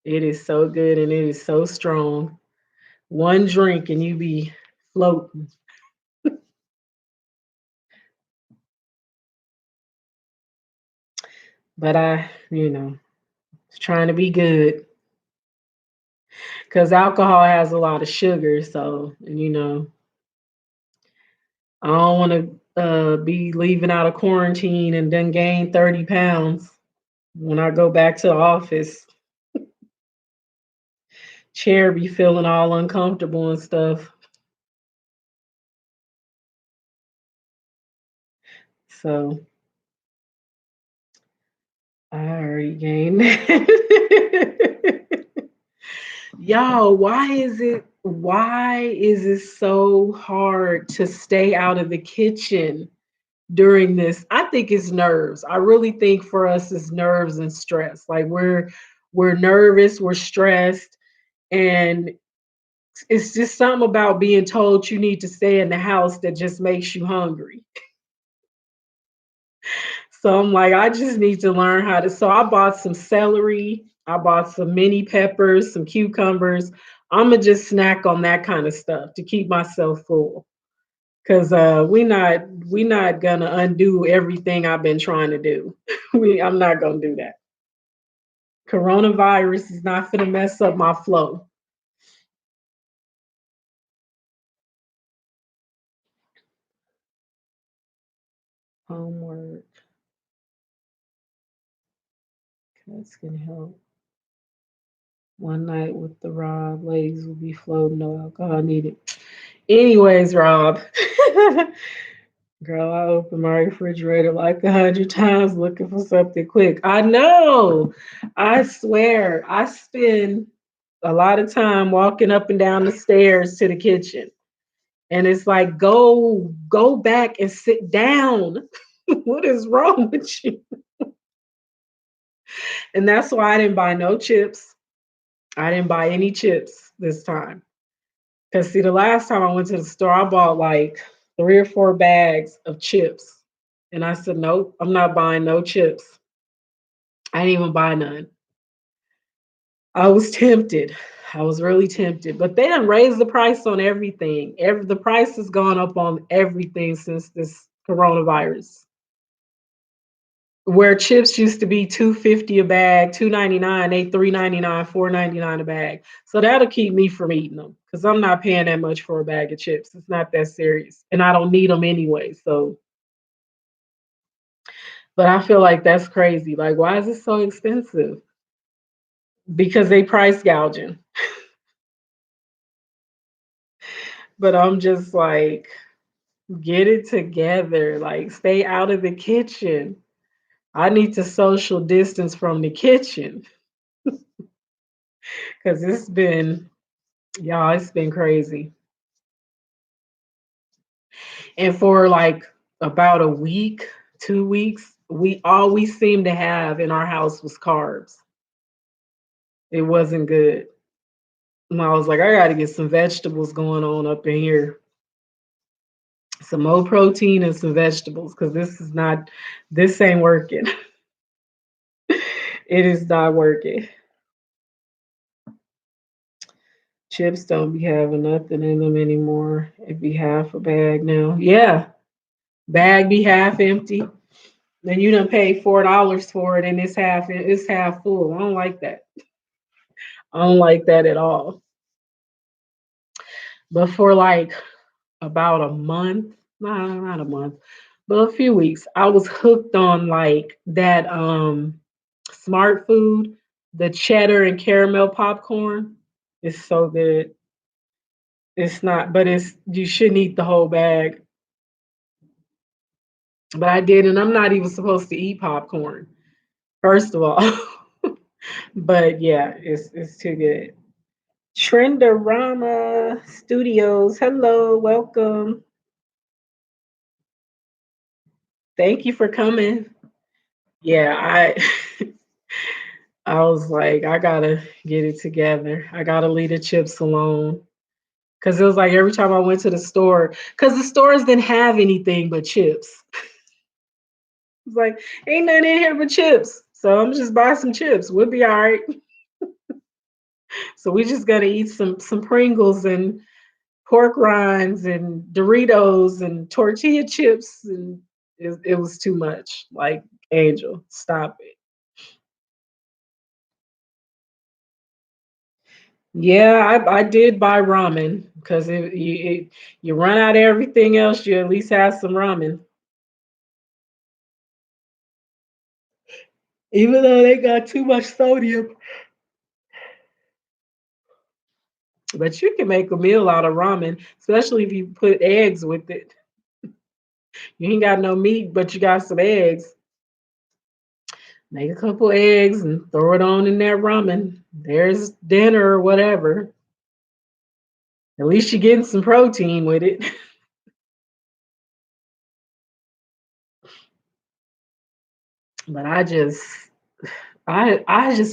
It is so good and it is so strong. One drink and you be floating. But was trying to be good because alcohol has a lot of sugar. So, and I don't want to be leaving out of quarantine and then gain 30 pounds when I go back to the office. Chair be feeling all uncomfortable and stuff. So I already gained that. Y'all, why is it so hard to stay out of the kitchen during this? I think it's nerves. I really think for us it's nerves and stress. Like we're nervous, we're stressed, and it's just something about being told you need to stay in the house that just makes you hungry. So I'm like, I just need to learn how to. So I bought some celery, I bought some mini peppers, some cucumbers. I'm gonna just snack on that kind of stuff to keep myself full. Cause we not gonna undo everything I've been trying to do. I'm not gonna do that. Coronavirus is not gonna mess up my flow. Homework. That's gonna help. One night with the Rob. Ladies will be floating. No alcohol needed. Anyways, Rob. Girl, I open my refrigerator like 100 times looking for something quick. I know. I swear. I spend a lot of time walking up and down the stairs to the kitchen. And it's like, go back and sit down. What is wrong with you? And that's why I didn't buy no chips. I didn't buy any chips this time. Because see, the last time I went to the store, I bought like 3 or 4 bags of chips. And I said, nope, I'm not buying no chips. I didn't even buy none. I was tempted. I was really tempted. But they done raised the price on everything. The price has gone up on everything since this coronavirus. Where chips used to be 250 a bag, 2.99, they 3.99, 4.99 a bag. So that'll keep me from eating them because I'm not paying that much for a bag of chips. It's not that serious, and I don't need them anyway. So, but I feel like that's crazy. Like, why is it so expensive? Because they price gouging. But I'm just like, get it together. Like, stay out of the kitchen. I need to social distance from the kitchen because it's been crazy. And for like about a week, 2 weeks, we all we seemed to have in our house was carbs. It wasn't good. And I was like, I got to get some vegetables going on up in here. Some more protein and some vegetables because this ain't working. It is not working. Chips don't be having nothing in them anymore. It be half a bag now. Yeah, bag be half empty. Then you done pay $4 for it and it's half full. I don't like that. I don't like that at all. But for like about a month, not a month, but a few weeks, I was hooked on like that smart food, the cheddar and caramel popcorn. It's so good. It's not, but it's you shouldn't eat the whole bag. But I did, and I'm not even supposed to eat popcorn, first of all. But yeah, it's too good. Trendorama Studios. Hello, welcome. Thank you for coming. Yeah, I was like, I gotta get it together. I gotta leave the chips alone. Cause it was like every time I went to the store, cause the stores didn't have anything but chips. It's like, ain't nothing in here but chips. So I'm just buy some chips. We'll be all right. So we just gotta eat some Pringles and pork rinds and Doritos and tortilla chips, and it was too much. Like, Angel, stop it. Yeah, I did buy ramen because you run out of everything else, you at least have some ramen. Even though they got too much sodium, but you can make a meal out of ramen, especially if you put eggs with it. You ain't got no meat, but you got some eggs. Make a couple eggs and throw it on in that ramen. There's dinner or whatever. At least you're getting some protein with it. But I just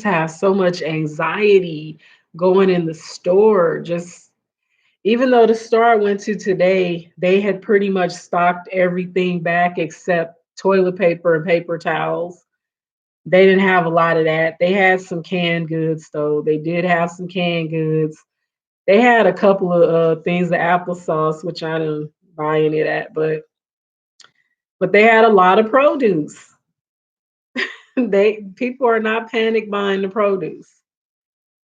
have so much anxiety going in the store. Just even though the store I went to today, they had pretty much stocked everything back except toilet paper and paper towels. They didn't have a lot of that. They had some canned goods though. They did have some canned goods. They had a couple of things of applesauce, which I didn't buy any of that, but they had a lot of produce. They people are not panic buying the produce.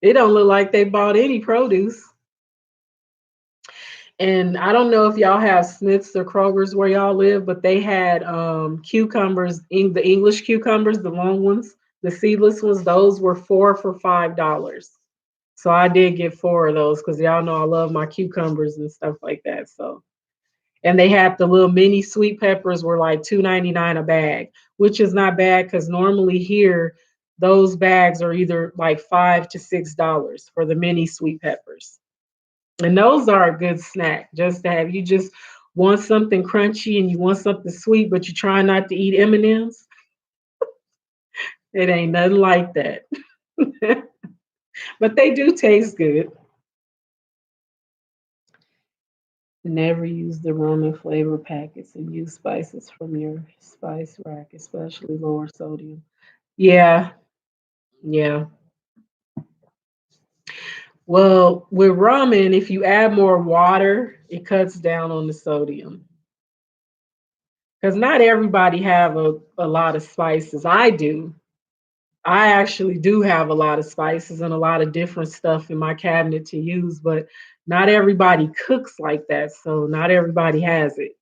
It don't look like they bought any produce. And I don't know if y'all have Smiths or Kroger's where y'all live, but they had cucumbers, the English cucumbers, the long ones, the seedless ones. Those were four for $5. So I did get four of those because y'all know I love my cucumbers and stuff like that. So and they had the little mini sweet peppers were like 2.99 a bag, which is not bad because normally here those bags are either like $5 to $6 for the mini sweet peppers. And those are a good snack just to have. You just want something crunchy and you want something sweet, but you try not to eat M&Ms. It ain't nothing like that. But they do taste good. Never use the rum and flavor packets and use spices from your spice rack, especially lower sodium. Yeah, yeah. Well, with ramen, if you add more water, it cuts down on the sodium. Because not everybody have a lot of spices. I do. I actually do have a lot of spices and a lot of different stuff in my cabinet to use, but not everybody cooks like that. So not everybody has it.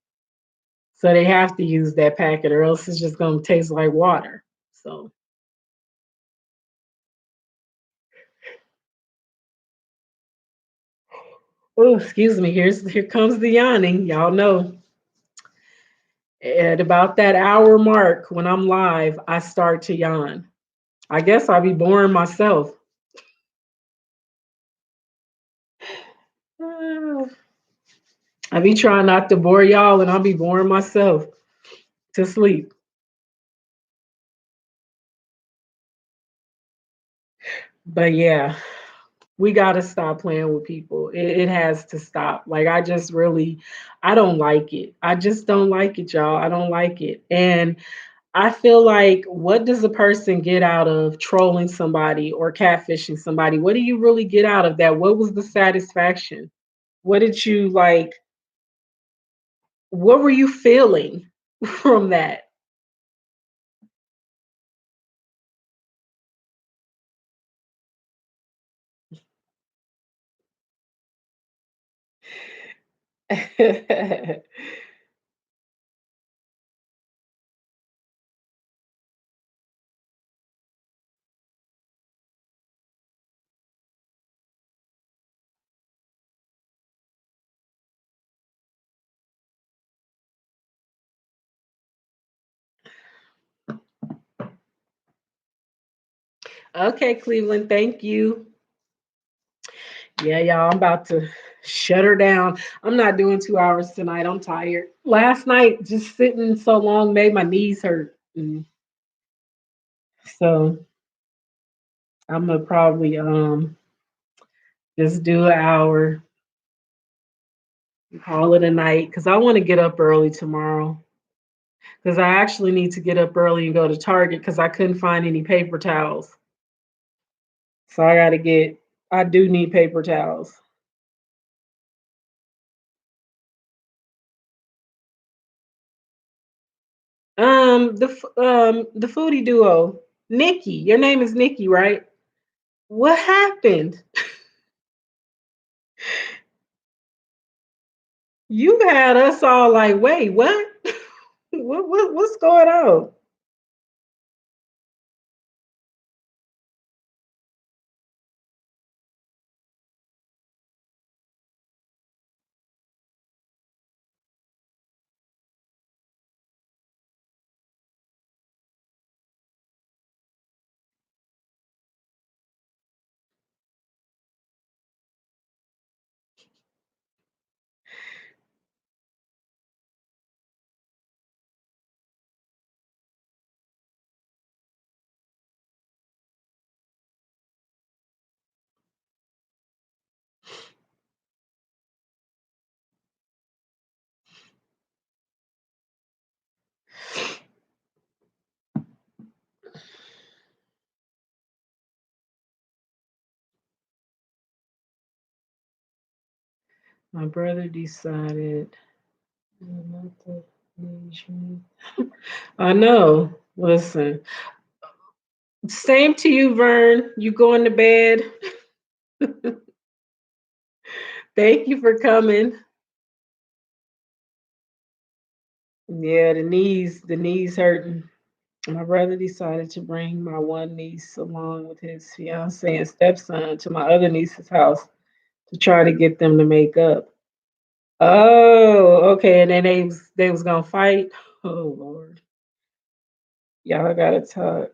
So they have to use that packet or else it's just gonna taste like water. So oh, excuse me, here comes the yawning. Y'all know at about that hour mark when I'm live, I start to yawn. I guess I'll be boring myself. I be trying not to bore y'all and I'll be boring myself to sleep. But yeah, we got to stop playing with people. It has to stop. Like, I just really, I don't like it. I just don't like it, y'all. I don't like it. And I feel like, what does a person get out of trolling somebody or catfishing somebody? What do you really get out of that? What was the satisfaction? What did you like? What were you feeling from that? Okay, Cleveland, thank you. Yeah, y'all, I'm about to shut her down. I'm not doing 2 hours tonight. I'm tired. Last night, just sitting so long made my knees hurt. So I'm gonna probably just do an hour and call it a night because I want to get up early tomorrow. Because I actually need to get up early and go to Target because I couldn't find any paper towels. So I gotta get I do need paper towels. The foodie duo, Nikki. Your name is Nikki, right? What happened? You had us all like, wait, what? What's going on? My brother decided not to leave me. I know. Listen, same to you, Vern. You going to bed? Thank you for coming. Yeah, the knees hurting. My brother decided to bring my one niece along with his fiance and stepson to my other niece's house to try to get them to make up. Oh, okay. And then they was gonna fight. Oh Lord, y'all gotta talk,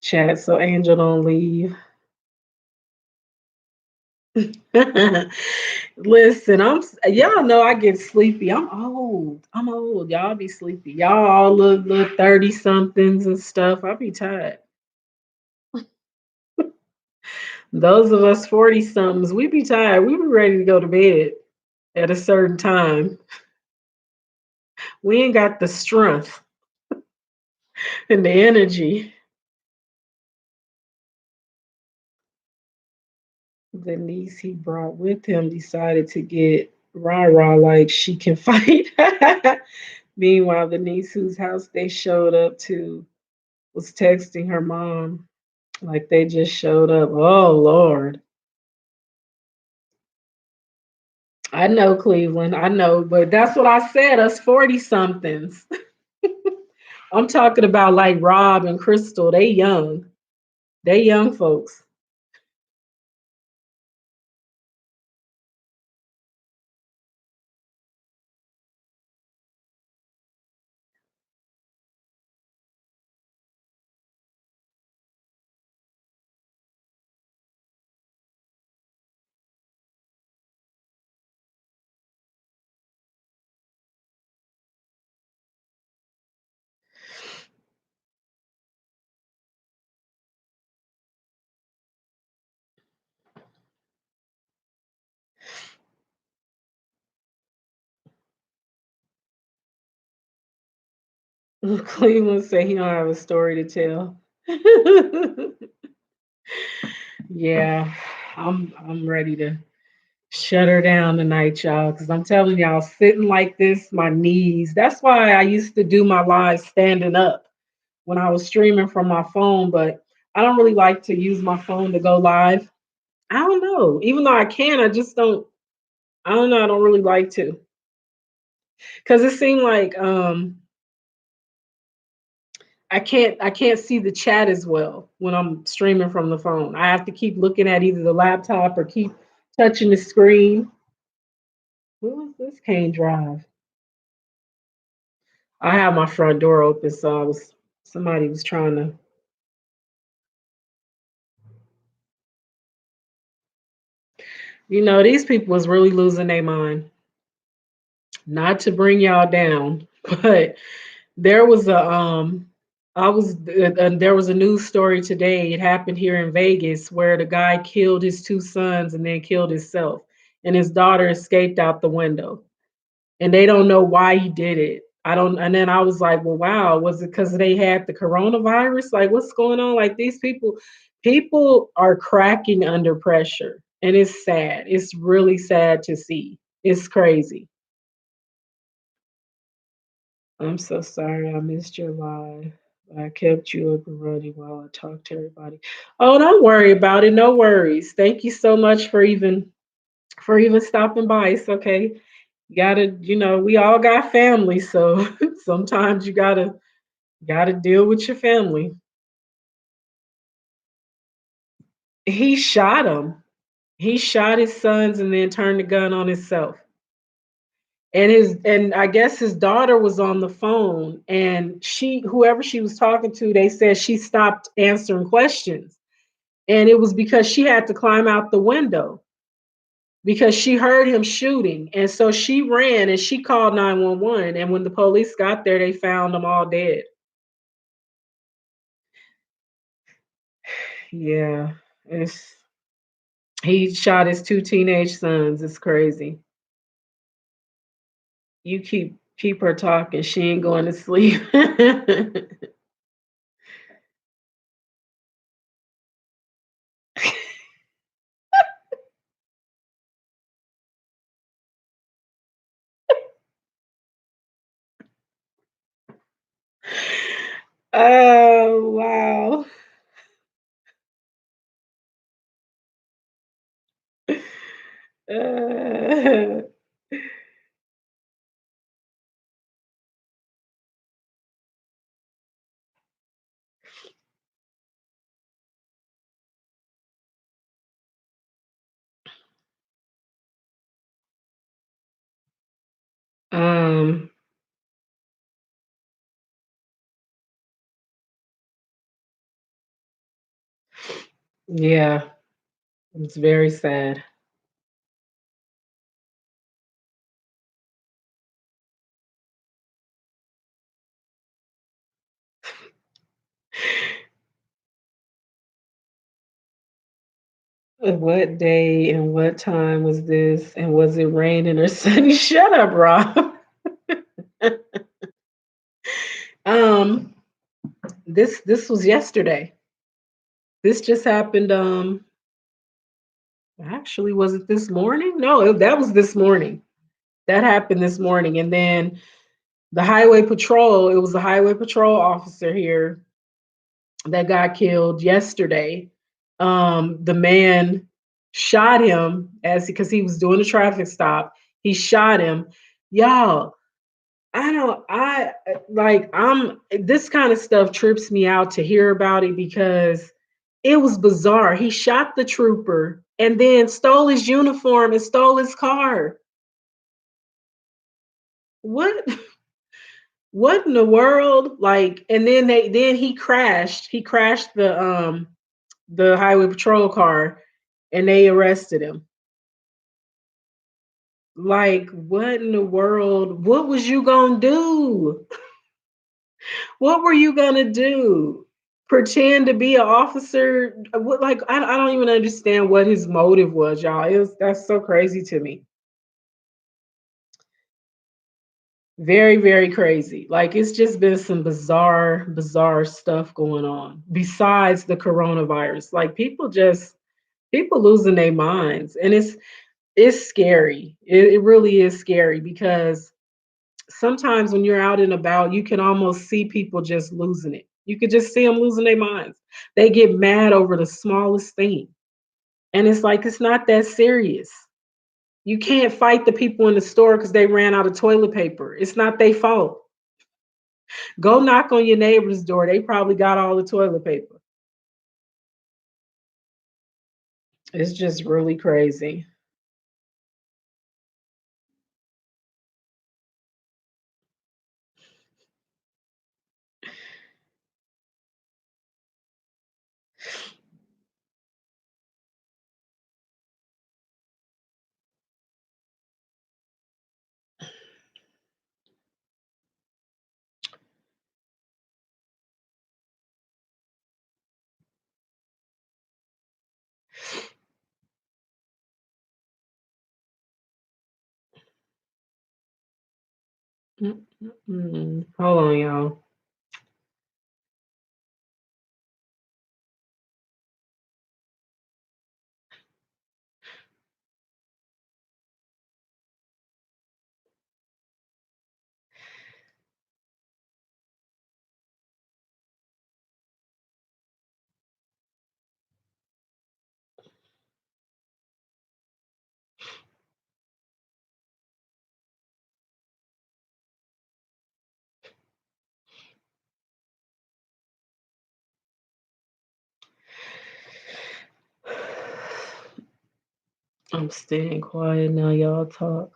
chat so Angel don't leave. Listen, y'all know I get sleepy. I'm old. I'm old. Y'all be sleepy. Y'all all look 30 somethings and stuff. I be tired. Those of us 40 somethings, we be tired. We be ready to go to bed at a certain time. We ain't got the strength and the energy. The niece he brought with him decided to get rah rah like she can fight. Meanwhile, the niece whose house they showed up to was texting her mom like they just showed up. Oh Lord. I know Cleveland. I know, but that's what I said. Us 40 somethings. I'm talking about like Rob and Crystal. They young. They young folks. Cleveland said he don't have a story to tell. Yeah, I'm ready to shut her down tonight, y'all, because I'm telling y'all, sitting like this, my knees. That's why I used to do my live standing up when I was streaming from my phone, but I don't really like to use my phone to go live. I don't know. Even though I can, I just don't. I don't know. I don't really like to because it seemed like I can't see the chat as well when I'm streaming from the phone. I have to keep looking at either the laptop or keep touching the screen. What was this cane drive? I have my front door open, so somebody was trying to. These people was really losing their mind. Not to bring y'all down, but there was a there was a news story today. It happened here in Vegas where the guy killed his two sons and then killed himself, and his daughter escaped out the window. And they don't know why he did it. I don't. And then I was like, well, wow, was it because they had the coronavirus? Like, what's going on? Like, these people are cracking under pressure, and it's sad. It's really sad to see. It's crazy. I'm so sorry I missed your live. I kept you up and running while I talked to everybody. Oh, don't worry about it. No worries. Thank you so much for even stopping by. It's okay. We all got family, so sometimes you gotta deal with your family. He shot him. He shot his sons and then turned the gun on himself. And I guess his daughter was on the phone, and whoever she was talking to, they said she stopped answering questions. And it was because she had to climb out the window because she heard him shooting. And so she ran and she called 911. And when the police got there, they found them all dead. Yeah. It's He shot his two teenage sons. It's crazy. You keep her talking. She ain't going to sleep. Oh, wow. Uh, um, yeah, it's very sad. What day and what time was this? And was it raining or sunny? Shut up, Rob. Um, this was yesterday. This just happened. Actually, was it this morning? No, that was this morning. That happened this morning, and then the highway patrol. It was the highway patrol officer here that got killed yesterday. The man shot him as because he was doing a traffic stop. He shot him. Y'all, I don't I like I'm this kind of stuff trips me out to hear about it because it was bizarre. He shot the trooper and then stole his uniform and stole his car. What what in the world? Like and then he crashed. He crashed the highway patrol car and they arrested him. Like what in the world? What was you going to do? What were you going to do? Pretend to be an officer? What like I don't even understand what his motive was, y'all. That's so crazy to me. Very, very crazy. Like it's just been some bizarre stuff going on besides the coronavirus. Like people losing their minds. And it's scary. It really is scary because sometimes when you're out and about, you can almost see people just losing it. You could just see them losing their minds. They get mad over the smallest thing. And it's like it's not that serious. You can't fight the people in the store because they ran out of toilet paper. It's not their fault. Go knock on your neighbor's door. They probably got all the toilet paper. It's just really crazy. Hold on, y'all. I'm staying quiet now, y'all talk.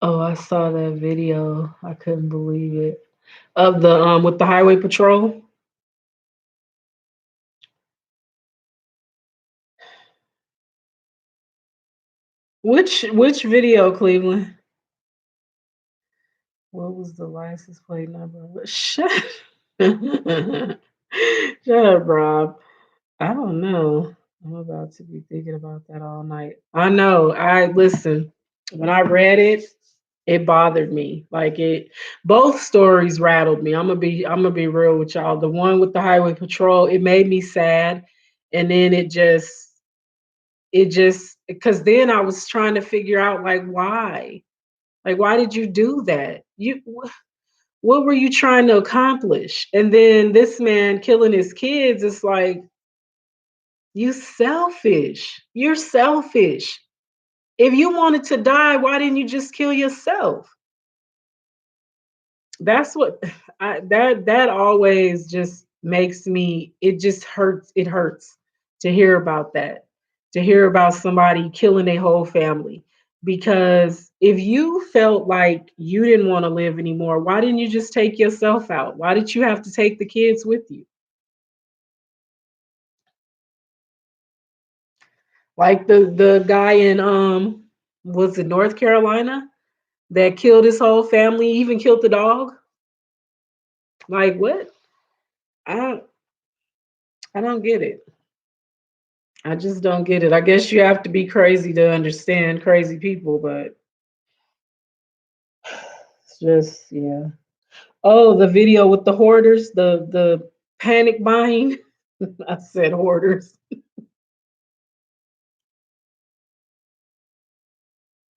Oh, I saw that video. I couldn't believe it. Of the with the highway patrol. Which video, Cleveland? What was the license plate number? Shut up, Rob. I don't know. I'm about to be thinking about that all night. I know. I listen. When I read it, it bothered me. Like it both stories rattled me. I'm gonna be real with y'all. The one with the highway patrol, it made me sad. And then it just because then I was trying to figure out like why. Like why did you do that? What were you trying to accomplish? And then this man killing his kids, it's like, you selfish. You're selfish. If you wanted to die, why didn't you just kill yourself? That's what that always just makes me, it just hurts. It hurts to hear about that. To hear about somebody killing a whole family. Because if you felt like you didn't want to live anymore, why didn't you just take yourself out? Why did you have to take the kids with you? Like the guy in was it North Carolina that killed his whole family, even killed the dog? Like what? I don't I don't get it. I just don't get it. I guess you have to be crazy to understand crazy people, but it's just yeah. Oh, the video with the hoarders, the panic buying. I said hoarders.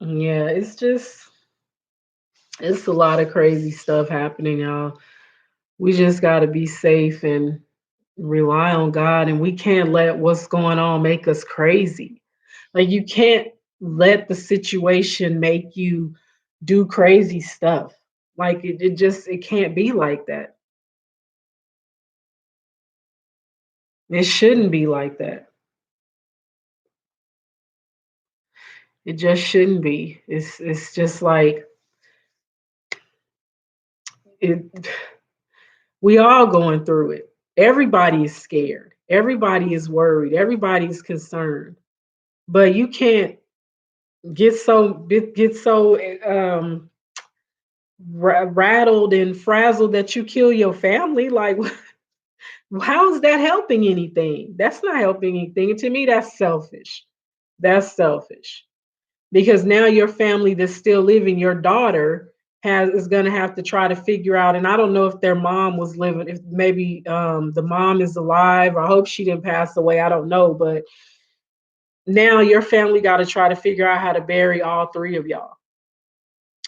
Yeah, it's a lot of crazy stuff happening, y'all. We just got to be safe and rely on God, and we can't let what's going on make us crazy. Like you can't let the situation make you do crazy stuff. Like it just it can't be like that. It shouldn't be like that. It just shouldn't be. It's just like it we all going through it. Everybody is scared. Everybody is worried. Everybody is concerned. But you can't get so rattled and frazzled that you kill your family. Like, how is that helping anything? That's not helping anything. And to me, that's selfish. That's selfish because now your family that's still living, your daughter has is going to have to try to figure out. And I don't know if their mom was living, if maybe the mom is alive. I hope she didn't pass away. I don't know, but now your family got to try to figure out how to bury all three of y'all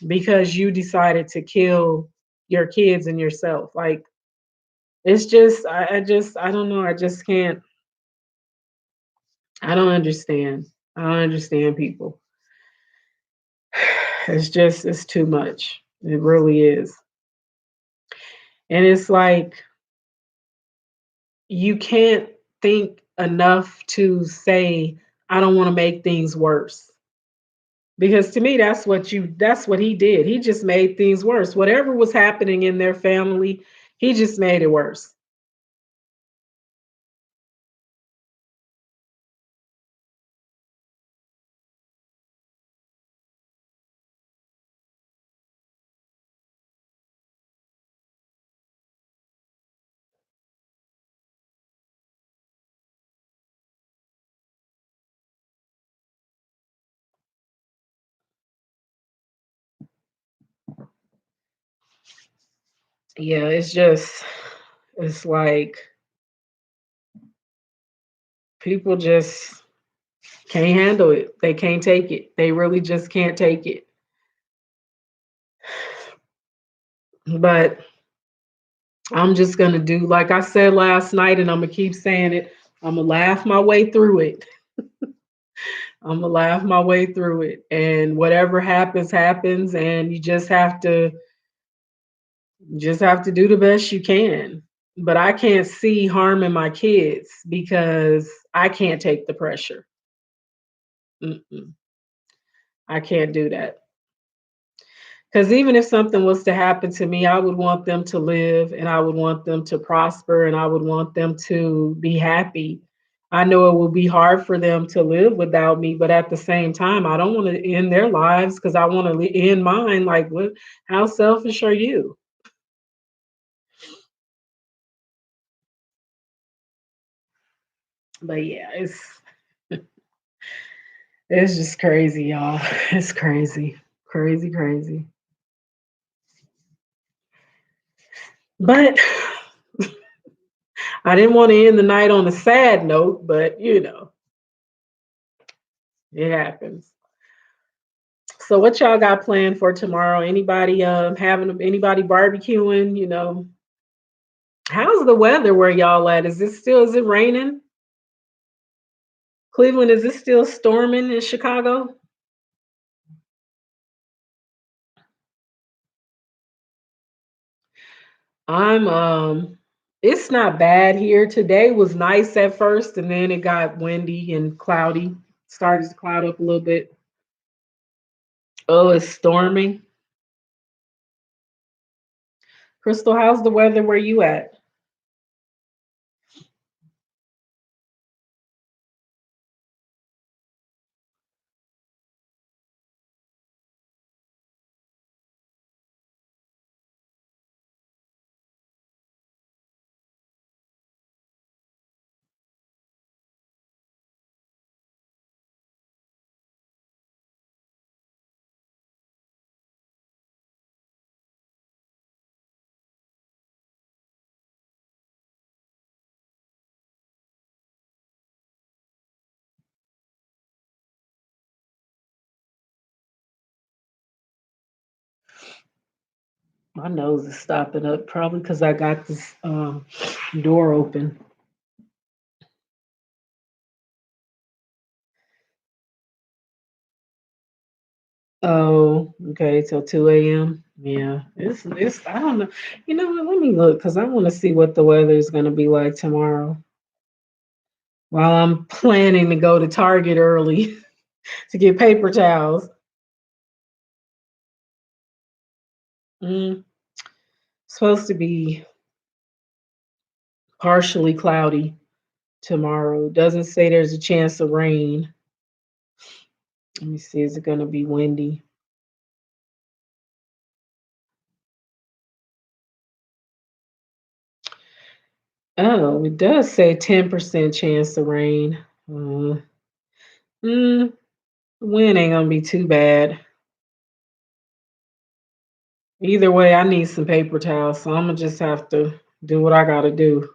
because you decided to kill your kids and yourself. Like it's just I don't know. I just can't. I don't understand. I don't understand people. It's just it's too much. It really is. And it's like you can't think enough to say I don't want to make things worse. Because to me that's what he did. He just made things worse. Whatever was happening in their family, he just made it worse. Yeah, it's like people just can't handle it. They can't take it. They really just can't take it. But I'm just gonna do like I said last night, and I'm gonna keep saying it. I'm gonna laugh my way through it. I'm gonna laugh my way through it, and whatever happens, happens, and you just have to do the best you can. But I can't see harming my kids because I can't take the pressure. Mm-mm, I can't do that. Because even if something was to happen to me, I would want them to live and I would want them to prosper and I would want them to be happy. I know it will be hard for them to live without me, but at the same time, I don't want to end their lives because I want to end mine. Like, what? How selfish are you? But yeah, it's just crazy, y'all. It's crazy, crazy, crazy. But I didn't want to end the night on a sad note, but it happens. So what y'all got planned for tomorrow? Anybody having anybody barbecuing, How's the weather where y'all at? Is it raining? Cleveland, is it still storming in Chicago? I'm it's not bad here. Today was nice at first and then it got windy and cloudy. Started to cloud up a little bit. Oh, it's storming. Crystal, how's the weather where you at? My nose is stopping up, probably because I got this door open. Oh, okay, till 2 a.m. Yeah, it's I don't know. You know what? Let me look because I want to see what the weather is going to be like tomorrow. While I'm planning to go to Target early to get paper towels. Mm, supposed to be partially cloudy tomorrow. Doesn't say there's a chance of rain. Let me see. Is it going to be windy? Oh, it does say 10% chance of rain. Uh, mm, wind ain't gonna be too bad. Either way, I need some paper towels, so I'm gonna just have to do what I gotta do.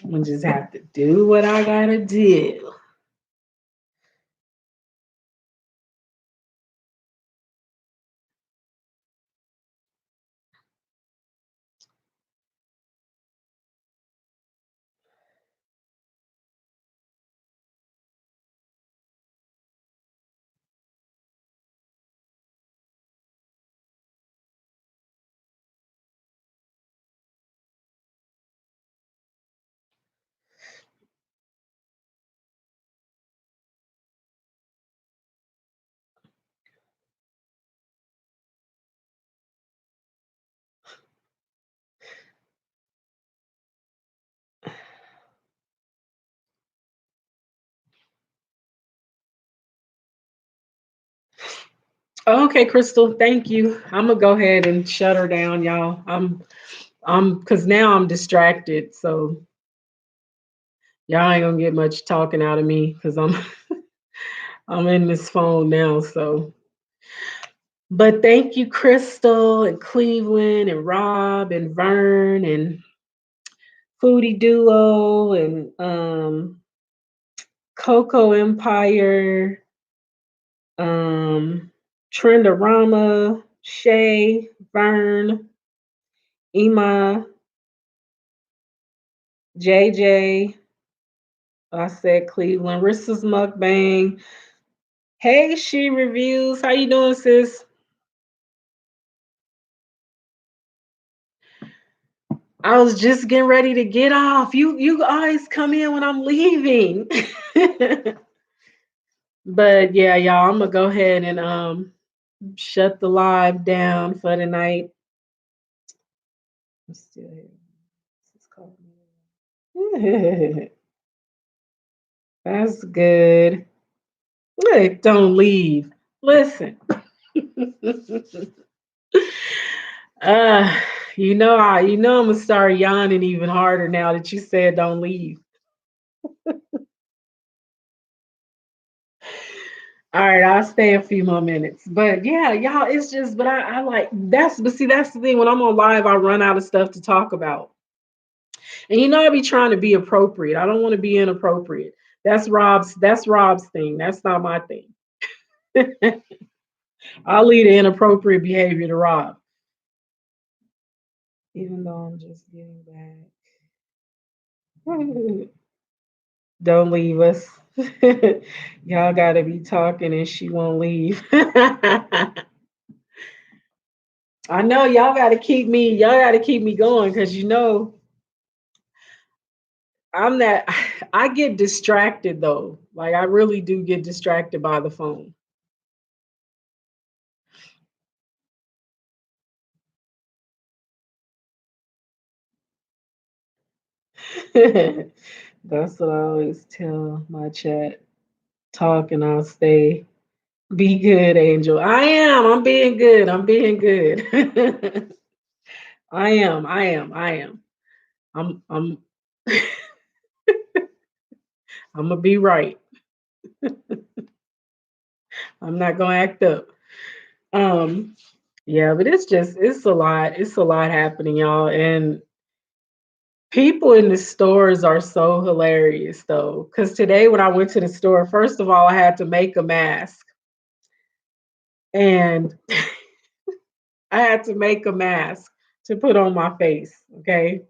I'm gonna just have to do what I gotta do. Okay, Crystal, thank you. I'm gonna go ahead and shut her down, y'all. Because now I'm distracted, so y'all ain't gonna get much talking out of me because I'm in this phone now. So, but thank you, Crystal and Cleveland and Rob and Vern and Foodie Duo and Coco Empire, um, Trendorama, Shay, Vern, Ema, JJ. I said Cleveland, Rissa's Mukbang. Hey, She Reviews. How you doing, sis? I was just getting ready to get off. You always come in when I'm leaving. But yeah, y'all, I'm gonna go ahead and shut the live down for the night. I'm still here. This is calling me. That's good. Look, don't leave. Listen. uh, I'm gonna start yawning even harder now that you said don't leave. All right, I'll stay a few more minutes. But yeah, y'all, it's just, but I like that's, but see, that's the thing. When I'm on live, I run out of stuff to talk about. And I be trying to be appropriate. I don't want to be inappropriate. That's Rob's thing. That's not my thing. I'll leave the inappropriate behavior to Rob. Even though I'm just getting back. Don't leave us. Y'all gotta be talking and she won't leave. I know y'all gotta keep me going because I'm that I get distracted though. Like I really do get distracted by the phone. That's what I always tell my chat. Talk and I'll stay. Be good, Angel. I am. I'm being good. I'm being good. I am. I am. I am. I'm I'm gonna be right. I'm not gonna act up. Um, yeah, but it's a lot. It's a lot happening, y'all. And people in the stores are so hilarious though. Cause today when I went to the store, first of all, I had to make a mask. And I had to make a mask to put on my face. Okay.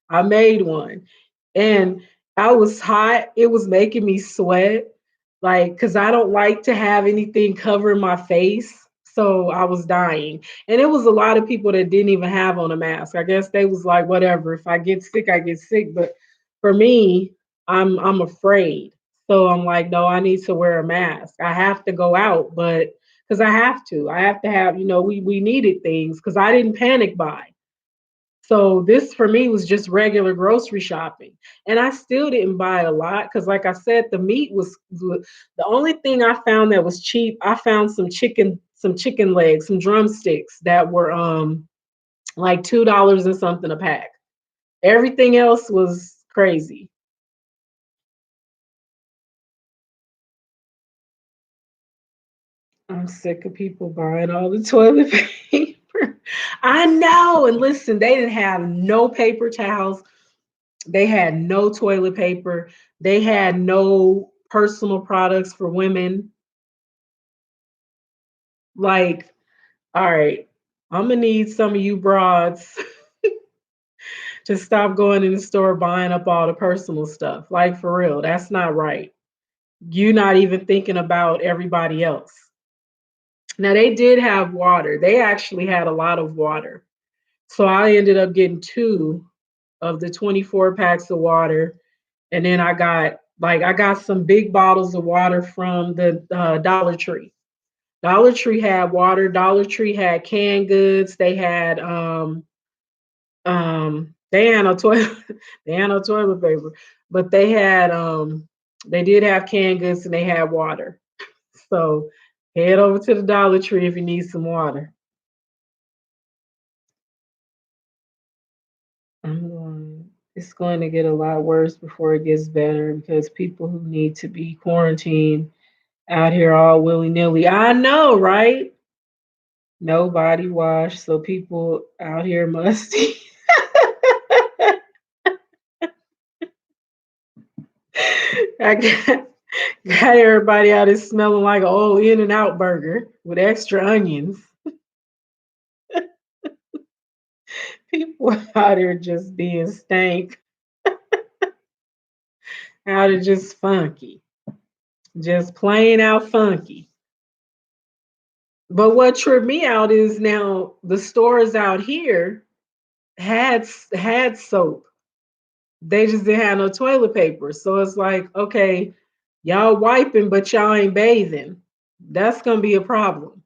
I made one. And I was hot. It was making me sweat. Like, cause I don't like to have anything covering my face. So I was dying. And it was a lot of people that didn't even have on a mask. I guess they was like, whatever. If I get sick, I get sick. But for me, I'm afraid. So I'm like, no, I need to wear a mask. I have to go out, but because I have to. I have to have, we needed things because I didn't panic buy. So this for me was just regular grocery shopping. And I still didn't buy a lot because like I said, the meat was the only thing I found that was cheap. I found some chicken legs, some drumsticks that were like $2 and something a pack. Everything else was crazy. I'm sick of people buying all the toilet paper. I know. And listen, they didn't have no paper towels. They had no toilet paper. They had no personal products for women. Like, all right, I'm gonna need some of you broads to stop going in the store buying up all the personal stuff. Like, for real, that's not right. You're not even thinking about everybody else. Now, they did have water. They actually had a lot of water. So I ended up getting two of the 24 packs of water. And then I got some big bottles of water from the Dollar Tree. Dollar Tree had water. Dollar Tree had canned goods. They had no toilet they had no toilet paper, but they did have canned goods and they had water. So head over to the Dollar Tree if you need some water. It's going to get a lot worse before it gets better because people who need to be quarantined out here all willy nilly. I know, right? No body wash, so people out here musty. I got everybody out here smelling like an old In and Out burger with extra onions. People out here just being stank, out here just funky, just plain out funky. But what tripped me out is now the stores out here had soap. They just didn't have no toilet paper. So it's like, okay, y'all wiping, but y'all ain't bathing. That's gonna be a problem.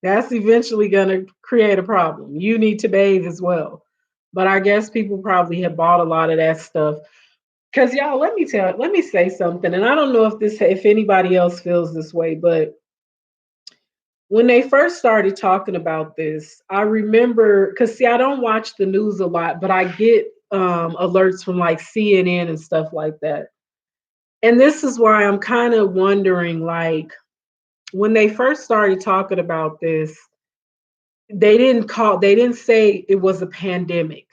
That's eventually gonna create a problem. You need to bathe as well. But I guess people probably have bought a lot of that stuff. Cause y'all, let me say something. And I don't know if anybody else feels this way, but when they first started talking about this, I remember because see, I don't watch the news a lot, but I get alerts from like CNN and stuff like that. And this is why I'm kind of wondering, like, when they first started talking about this, they didn't say it was a pandemic.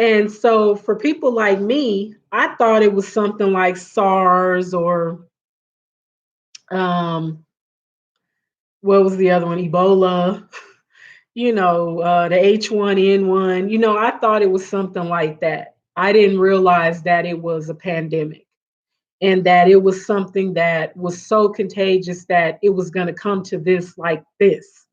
And so for people like me, I thought it was something like SARS or um, what was the other one? Ebola, the H1N1. I thought it was something like that. I didn't realize that it was a pandemic and that it was something that was so contagious that it was going to come to this like this.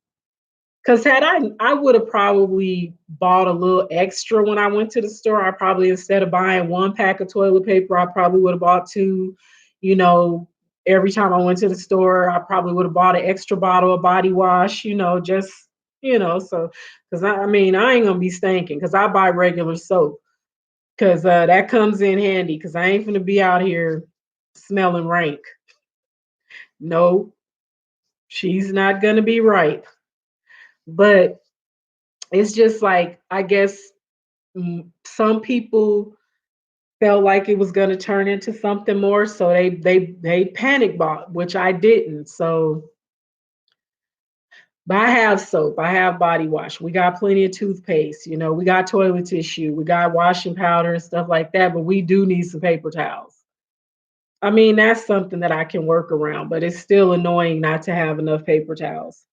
Because had I would have probably bought a little extra when I went to the store. I probably, instead of buying one pack of toilet paper, I probably would have bought two. You know, every time I went to the store, I probably would have bought an extra bottle of body wash. Just so because I mean I ain't gonna be stinking because I buy regular soap because that comes in handy because I ain't gonna be out here smelling rank. No, she's not gonna be right. But it's just like I guess some people felt like it was going to turn into something more, so they panic bought, which I didn't. So, but I have soap, I have body wash, we got plenty of toothpaste, we got toilet tissue, we got washing powder and stuff like that. But we do need some paper towels. I mean, that's something that I can work around, but it's still annoying not to have enough paper towels.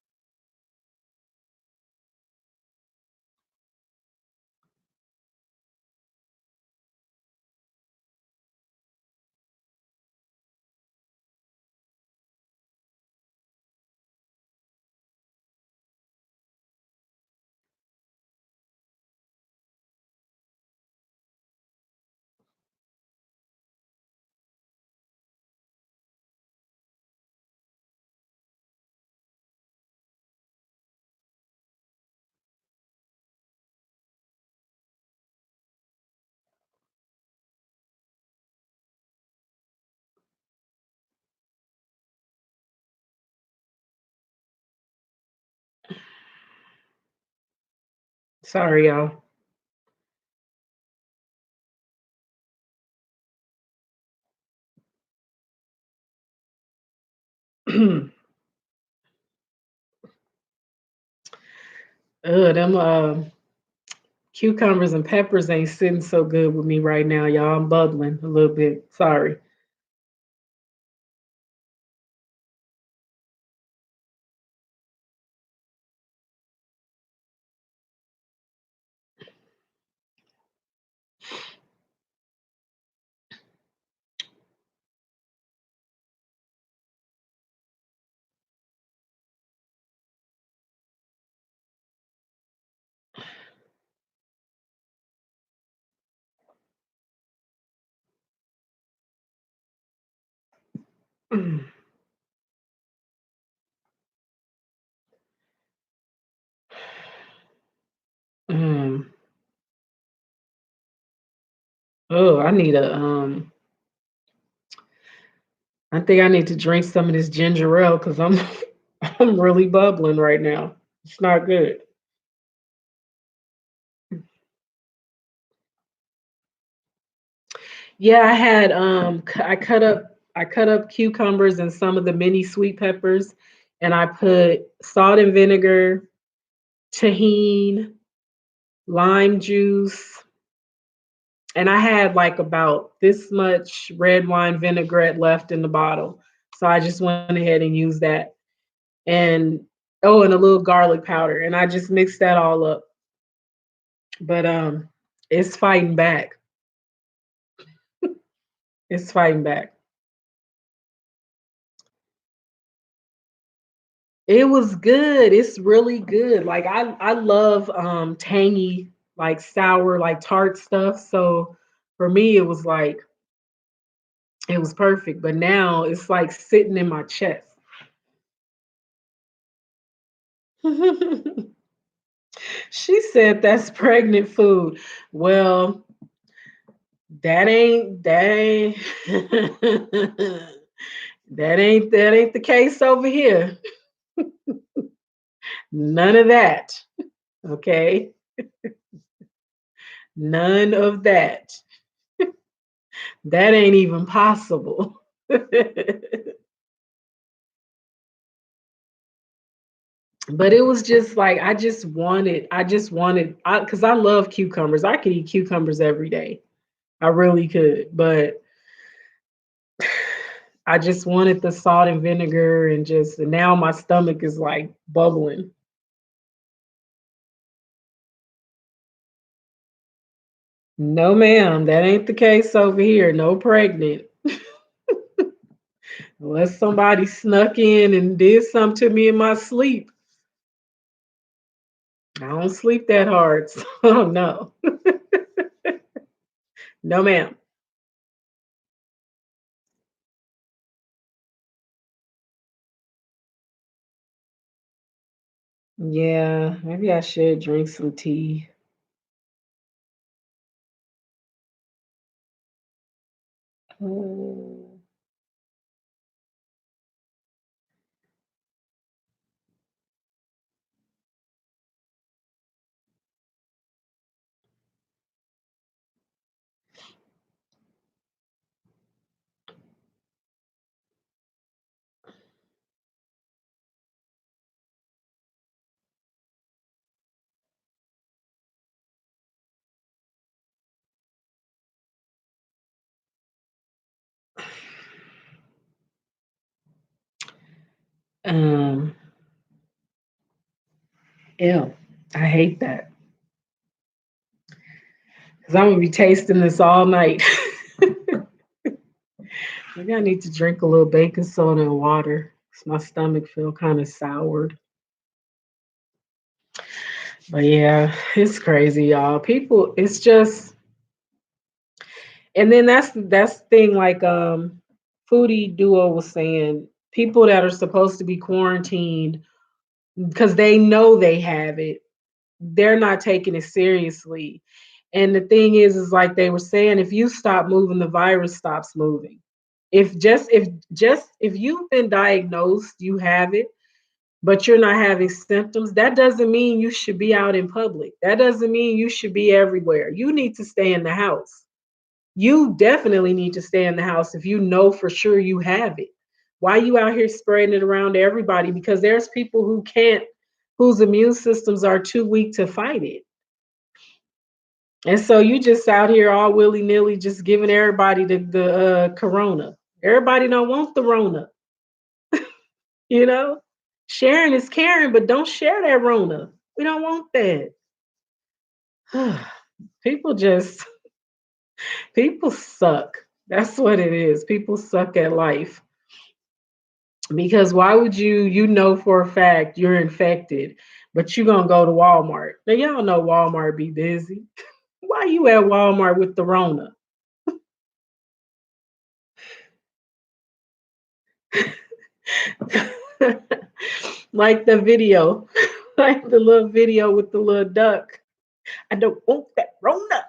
Sorry, y'all. Them cucumbers and peppers ain't sitting so good with me right now, y'all. I'm bubbling a little bit. Sorry. Mm. Mm. Oh, I think I need to drink some of this ginger ale because I'm I'm really bubbling right now. It's not good. Yeah, I cut up cucumbers and some of the mini sweet peppers, and I put salt and vinegar, tahine, lime juice, and I had like about this much red wine vinaigrette left in the bottle. So I just went ahead and used that. And oh, and a little garlic powder. And I just mixed that all up. But it's fighting back. It's fighting back. It was good. It's really good. Like I love tangy, like sour, like tart stuff. So for me it was like it was perfect. But now it's like sitting in my chest. She said that's pregnant food. Well, that ain't that ain't the case over here. None of that. Okay? None of that. That ain't even possible. But it was just like because I love cucumbers. I could eat cucumbers every day. I really could. But I just wanted the salt and vinegar and now my stomach is like bubbling. No, ma'am, that ain't the case over here. No pregnant. Unless somebody snuck in and did something to me in my sleep. I don't sleep that hard. So no. No, ma'am. Yeah, maybe I should drink some tea. Mm, Um, ew, I hate that because I'm gonna be tasting this all night. Maybe I need to drink a little baking soda and water 'cause my stomach feel kind of soured. But yeah, it's crazy, y'all. People, it's just, and then that's the thing. Like Foodie Duo was saying, people that are supposed to be quarantined because they know they have it, they're not taking it seriously. And the thing is like they were saying, if you stop moving, the virus stops moving. If you've been diagnosed, you have it, but you're not having symptoms, that doesn't mean you should be out in public. That doesn't mean you should be everywhere. You need to stay in the house. You definitely need to stay in the house if you know for sure you have it. Why you out here spreading it around to everybody? Because there's people who can't, whose immune systems are too weak to fight it. And so you just out here all willy nilly, just giving everybody the corona. Everybody don't want the rona, you know. Sharing is caring, but don't share that rona. We don't want that. people just people suck. That's what it is. People suck at life. Because why would you know for a fact you're infected, but you gonna go to Walmart? Now y'all know Walmart be busy. Why you at Walmart with the Rona? Like the video, like the little video with the little duck. I don't want that Rona.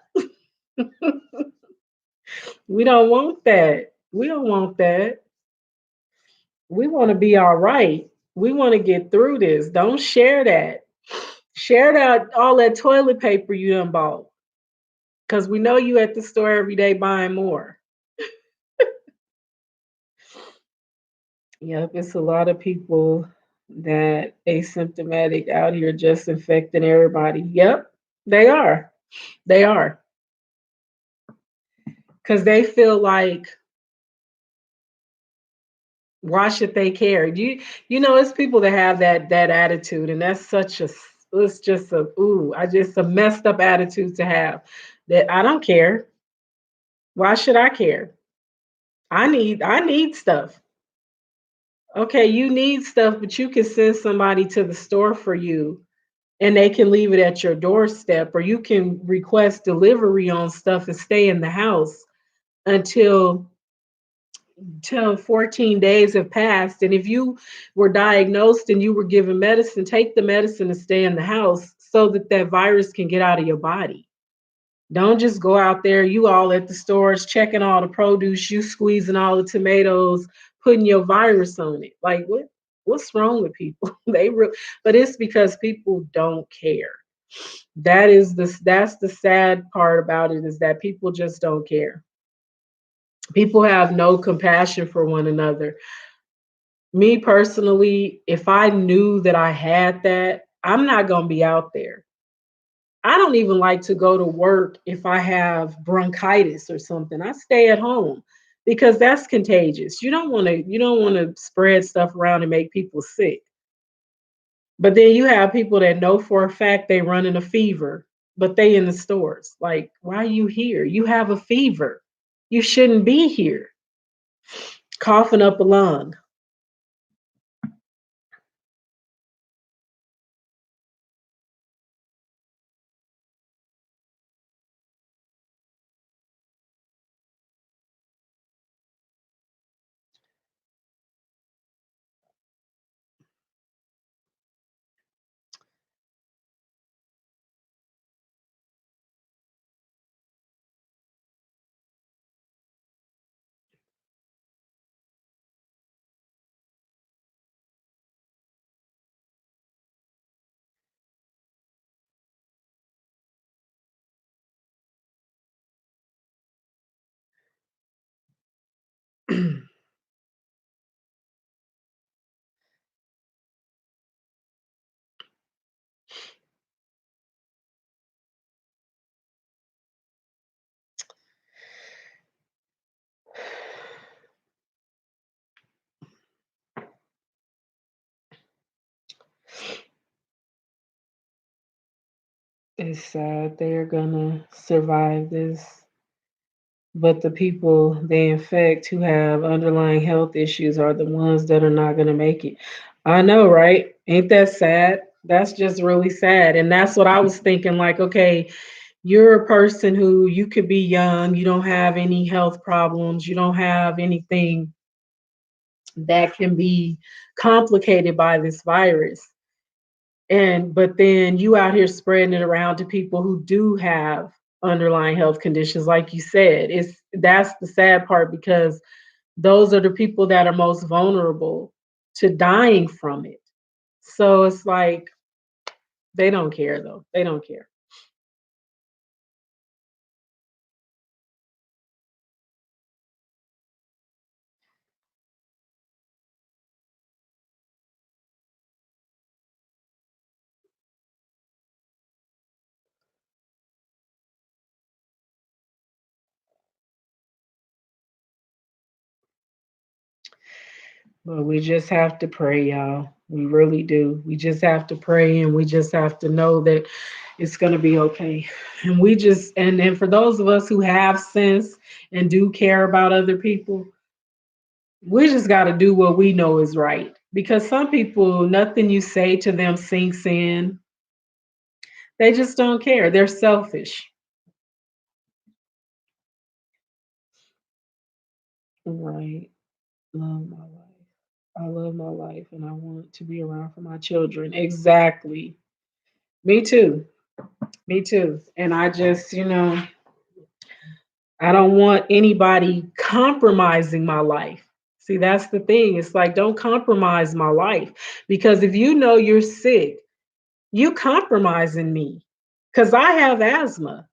We don't want that. We don't want that. We want to be all right. We want to get through this. Don't share that. Share that all that toilet paper you done bought. Cause we know you at the store every day buying more. Yep, it's a lot of people that asymptomatic out here just infecting everybody. Yep, they are. They are. Cause they feel like why should they care? You know, it's people that have that attitude, and that's such a it's just a ooh, I just a messed up attitude to have. That I don't care. Why should I care? I need stuff. Okay, you need stuff, but you can send somebody to the store for you and they can leave it at your doorstep, or you can request delivery on stuff and stay in the house until till 14 days have passed. And if you were diagnosed and you were given medicine, take the medicine and stay in the house so that that virus can get out of your body. Don't just go out there, you all at the stores checking all the produce, you squeezing all the tomatoes, putting your virus on it. Like what's wrong with people? But it's because people don't care. That's the sad part about it, is that people just don't care. People have no compassion for one another. Me personally, if I knew that I had that, I'm not going to be out there. I don't even like to go to work if I have bronchitis or something. I stay at home because that's contagious. You don't want to spread stuff around and make people sick. But then you have people that know for a fact they running a fever, but they in the stores. Like, why are you here? You have a fever. You shouldn't be here. Coughing up a lung. It's sad they're gonna survive this, but the people they infect who have underlying health issues are the ones that are not gonna make it. I know, right? Ain't that sad? That's just really sad. And that's what I was thinking like, okay, you're a person who you could be young, you don't have any health problems, you don't have anything that can be complicated by this virus. And but then you out here spreading it around to people who do have underlying health conditions like you said. It's That's the sad part because those are the people that are most vulnerable to dying from it. So it's like they don't care though. They don't care. But we just have to pray, y'all. We really do. We just have to pray and we just have to know that it's going to be okay. And we just, and for those of us who have sense and do care about other people, we just got to do what we know is right. Because some people, nothing you say to them sinks in. They just don't care. They're selfish. Right. Love my life. I love my life and I want to be around for my children. Exactly. Me too. Me too. And I just, I don't want anybody compromising my life. See, that's the thing. It's like, don't compromise my life because if you know you're sick, you compromising me because I have asthma.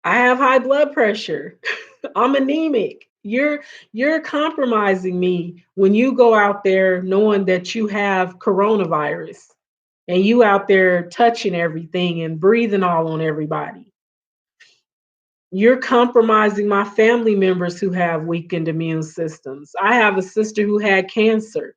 I have high blood pressure. I'm anemic. You're compromising me when you go out there knowing that you have coronavirus and you out there touching everything and breathing all on everybody. You're compromising my family members who have weakened immune systems. I have a sister who had cancer.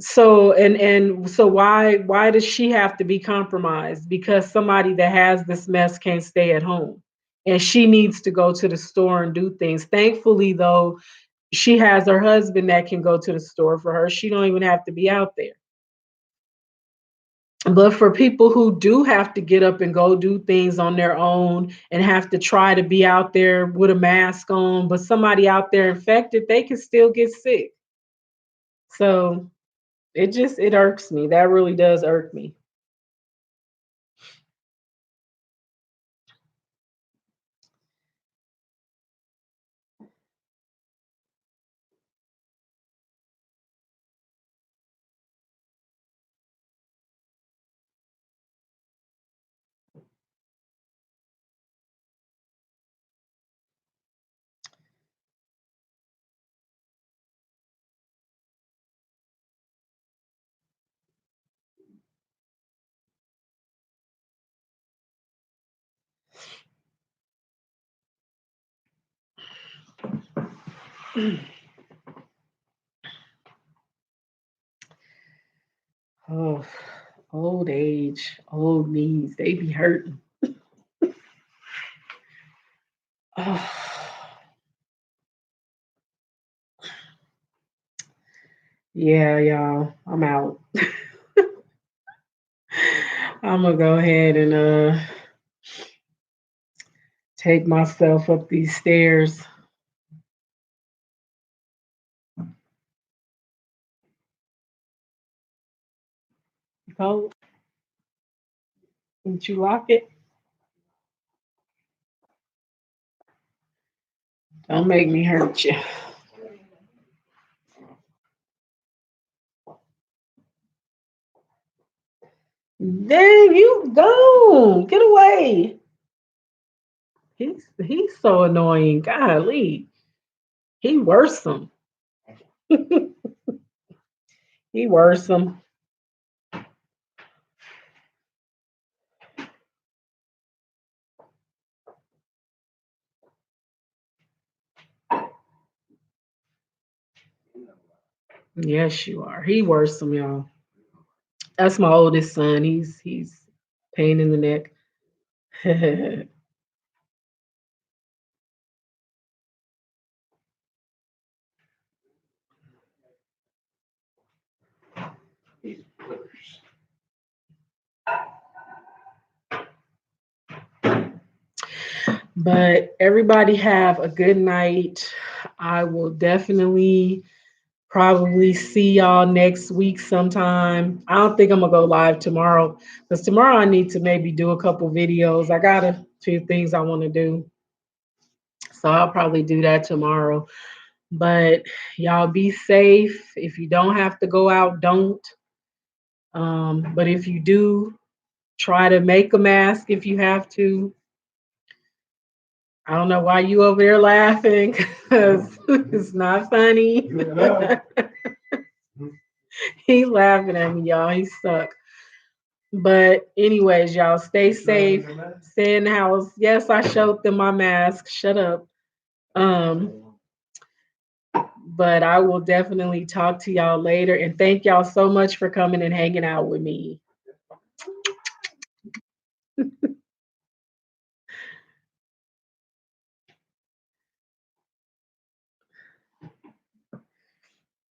So and so why does she have to be compromised? Because somebody that has this mess can't stay at home. And she needs to go to the store and do things. Thankfully though, she has her husband that can go to the store for her. She don't even have to be out there. But for people who do have to get up and go do things on their own and have to try to be out there with a mask on, but somebody out there infected, they can still get sick. So it irks me. That really does irk me. Oh, old age, old knees, they be hurting. Oh, yeah, y'all, I'm out. I'm gonna go ahead and take myself up these stairs. Oh, didn't you lock it? Don't make me hurt you. Dang, you go. Get away. He's so annoying. Golly. He worrisome. He worrisome. Yes, you are. He worrisome, y'all. That's my oldest son. He's pain in the neck. But everybody have a good night. I will definitely probably see y'all next week sometime. I don't think I'm gonna go live tomorrow because tomorrow I need to maybe do a couple videos. I got a few things I want to do. So I'll probably do that tomorrow. But y'all be safe. If you don't have to go out, don't. But if you do, try to make a mask if you have to. I don't know why you over there laughing because it's not funny. He's laughing at me, y'all. He suck. But anyways, y'all stay safe. Stay in the house. Yes, I showed them my mask. Shut up. Um, but I will definitely talk to y'all later. And thank y'all so much for coming and hanging out with me.